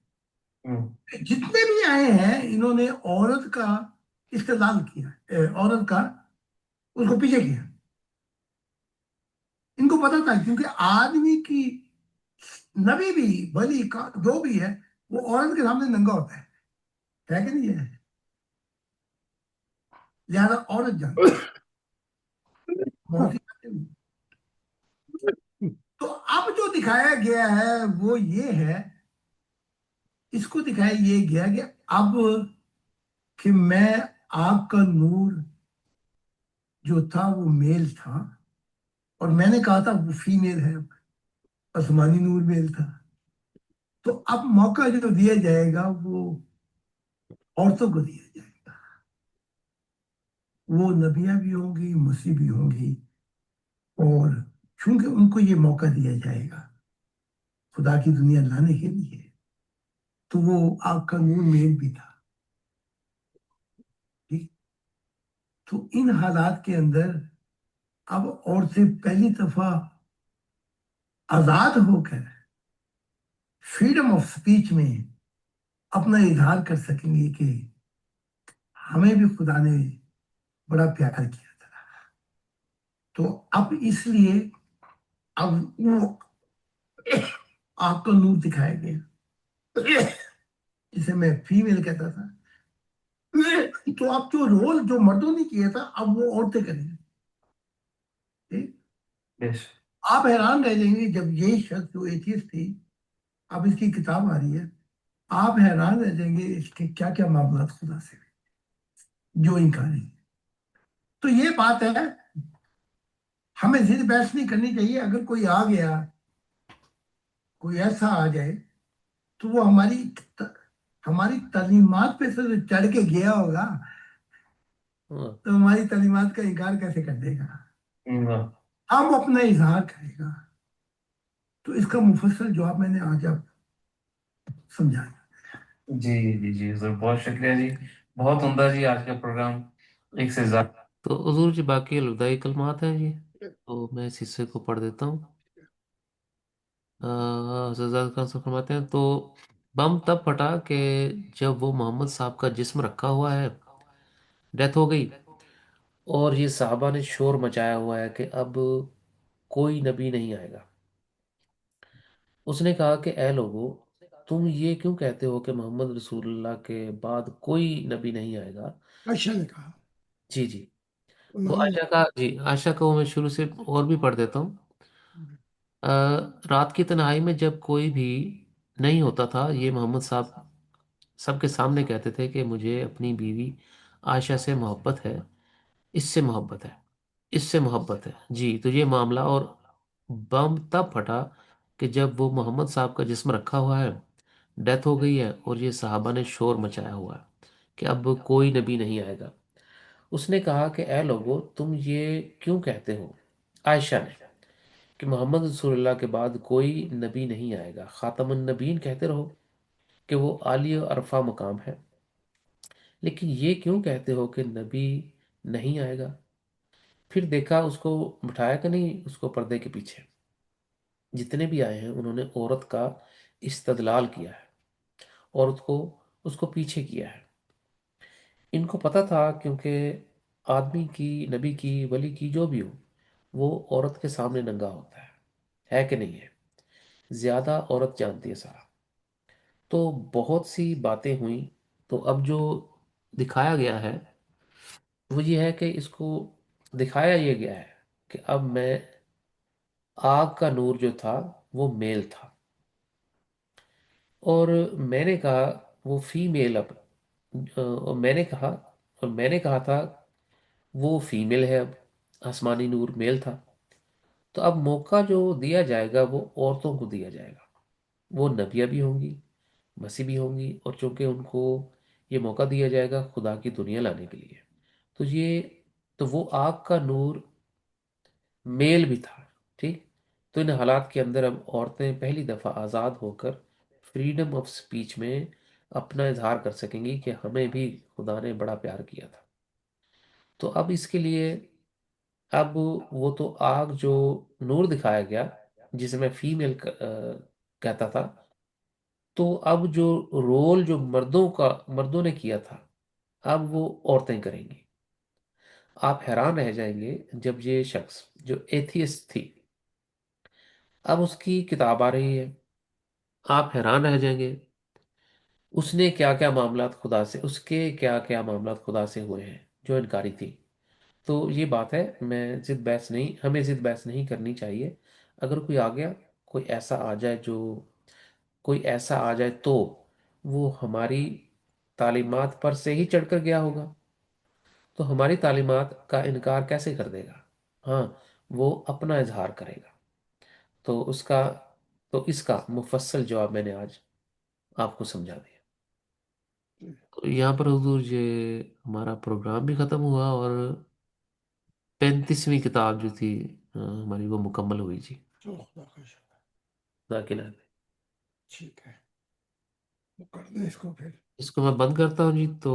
جتنے بھی آئے ہیں انہوں نے عورت کا استدلال کیا، عورت کا اس کو پیچھے کیا. ان کو پتا تھا کیونکہ آدمی کی نبی بھی ولی کا جو بھی ہے وہ عورت کے سامنے ننگا ہوتا ہے کہ نہیں ہے؟ لہذا عورت جانتی ہے بہت سی باتیں نہیں. تو اب جو دکھایا گیا ہے وہ یہ ہے، اس کو دکھایا یہ گیا کہ اب کہ میں آپ کا نور جو تھا وہ میل تھا، اور میں نے کہا تھا وہ فیمیل ہے، آسمانی نور میل تھا. تو اب موقع جو دیا جائے گا وہ عورتوں کو دیا جائے گا. وہ نبیاں بھی ہوں گی، مسیح بھی ہوں گی، اور چونکہ ان کو یہ موقع دیا جائے گا خدا کی دنیا لانے کے لیے، تو وہ آپ کا نور میل بھی تھا. ٹھیک؟ تو ان حالات کے اندر اب عورتیں پہلی دفعہ آزاد ہو کر فریڈم آف سپیچ میں اپنا اظہار کر سکیں گے کہ ہمیں بھی خدا نے بڑا پیار کیا تھا. تو اب اس لیے اب وہ آپ کا نور دکھایا گیا جسے میں فیمیل کہتا تھا. تو اب جو رول جو مردوں نے کیا تھا اب وہ عورتیں کریں گے. آپ حیران رہ جائیں گے جب یہ شخص جو ایتھیسٹ تھی، اب اس کی کتاب آ رہی ہے، آپ حیران رہ جائیں گے اس کے کیا کیا معاملات خدا سے جو انکاری. تو یہ بات ہے، ہمیں ضد بحث نہیں کرنی چاہیے. اگر کوئی آ گیا، کوئی ایسا آ جائے تو وہ हमारी तालीमात पे से जो चढ़ के गया होगा हाँ। तो हमारी तालीमात का इनकार कैसे कर देगा? वाह। अब अपना इजहार करेगा। तो इसका मुफस्सल जवाब मैंने आज आप समझाया। जी जी जी सर, बहुत शुक्रिया जी। बहुत उम्दा जी आज का प्रोग्राम, एक से ज्यादा। तो हुजूर जी बाकी अलविदाई कलमात हैं जी, तो मैं इस हिस्से को पढ़ देता हूँ। हज़रत खान साहब फरमाते हैं, तो बम तब फटा कि जब वो मोहम्मद साहब का जिस्म रखा हुआ है, डेथ हो गई, और ये साहबा ने शोर मचाया हुआ है कि अब कोई नबी नहीं आएगा। उसने कहा कि ए लोगो, तुम ये क्यों कहते हो कि मोहम्मद रसूलुल्लाह के बाद कोई नबी नहीं आएगा? अच्छा ने कहा। जी जी। तो उन्होंने आयशा का, जी आयशा को मैं शुरू से और भी पढ़ देता हूँ। अ, रात की तन्हाई में जब कोई भी नहीं होता था, ये मोहम्मद साहब सबके सामने कहते थे कि मुझे अपनी बीवी आयशा से मोहब्बत है, इससे मोहब्बत है, इससे मोहब्बत है जी। तो ये मामला, और बम तब फटा कि जब वो मोहम्मद साहब का जिस्म रखा हुआ है, डेथ हो गई है, और ये सहाबा ने शोर मचाया हुआ है कि अब कोई नबी नहीं आएगा। उसने कहा कि ए लोगो, तुम ये क्यों कहते हो, आयशा ने, कि मोहम्मद रसूलुल्लाह के बाद कोई नबी नहीं आएगा? खातमुन नबीन कहते रहो कि वो आली और अरफा मकाम है, लेकिन ये क्यों कहते हो कि नबी नहीं आएगा? फिर देखा उसको बिठाया कि नहीं, उसको पर्दे के पीछे जितने भी आए हैं उन्होंने औरत का इस्तदलाल किया है, औरत को उसको पीछे किया है। इनको पता था, क्योंकि आदमी की, नबी की, वली की, जो भी हो, वो औरत के सामने नंगा होता है कि नहीं है? ज्यादा औरत जानती है सारा। तो बहुत सी बातें हुई। तो अब जो दिखाया गया है वो ये है कि इसको दिखाया ये गया है कि अब मैं, आग का नूर जो था वो मेल था, और मैंने कहा वो फीमेल अब, और मैंने कहा था वो फीमेल है अब, आसमानी नूर मेल था। तो अब मौका जो दिया जाएगा वो औरतों को दिया जाएगा। वो नबिया भी होंगी, मसीह भी होंगी, और चूंकि उनको ये मौका दिया जाएगा खुदा की दुनिया लाने के लिए, तो ये, तो वो आग का नूर मेल भी था। ठीक। तो इन हालात के अंदर अब औरतें पहली दफा आज़ाद होकर फ्रीडम ऑफ स्पीच में अपना इजहार कर सकेंगी कि हमें भी खुदा ने बड़ा प्यार किया था। तो अब इसके लिए, अब वो तो आग जो नूर दिखाया गया जिसे मैं फीमेल कहता था, तो अब जो रोल जो मर्दों ने किया था, अब वो औरतें करेंगी। आप हैरान रह जाएंगे जब ये शख्स जो एथियस्ट थी, अब उसकी किताब आ रही है, आप हैरान रह जाएंगे उसने क्या क्या मामलात खुदा से, उसके क्या क्या मामलात खुदा से हुए हैं जो इनकारी थी। तो ये बात है, मैं जिद बहस नहीं, हमें जिद बहस नहीं करनी चाहिए। अगर कोई आ गया, कोई ऐसा आ जाए जो, कोई ऐसा आ जाए तो वो हमारी तालीमात पर से ही चढ़कर गया होगा, तो हमारी तालीमात का इनकार कैसे कर देगा? हाँ, वो अपना इजहार करेगा। तो उसका, तो इसका मुफस्सल जवाब मैंने आज आपको समझा दिया। तो यहाँ पर हुजूर ये हमारा प्रोग्राम भी ख़त्म हुआ, और 35वीं किताब जो थी हमारी, वो मुकम्मल हुई जी। तो खुदा का शुक्र। दाखिला। ठीक है, वो कर दें इसको फिर। इसको मैं बंद करता हूँ जी। तो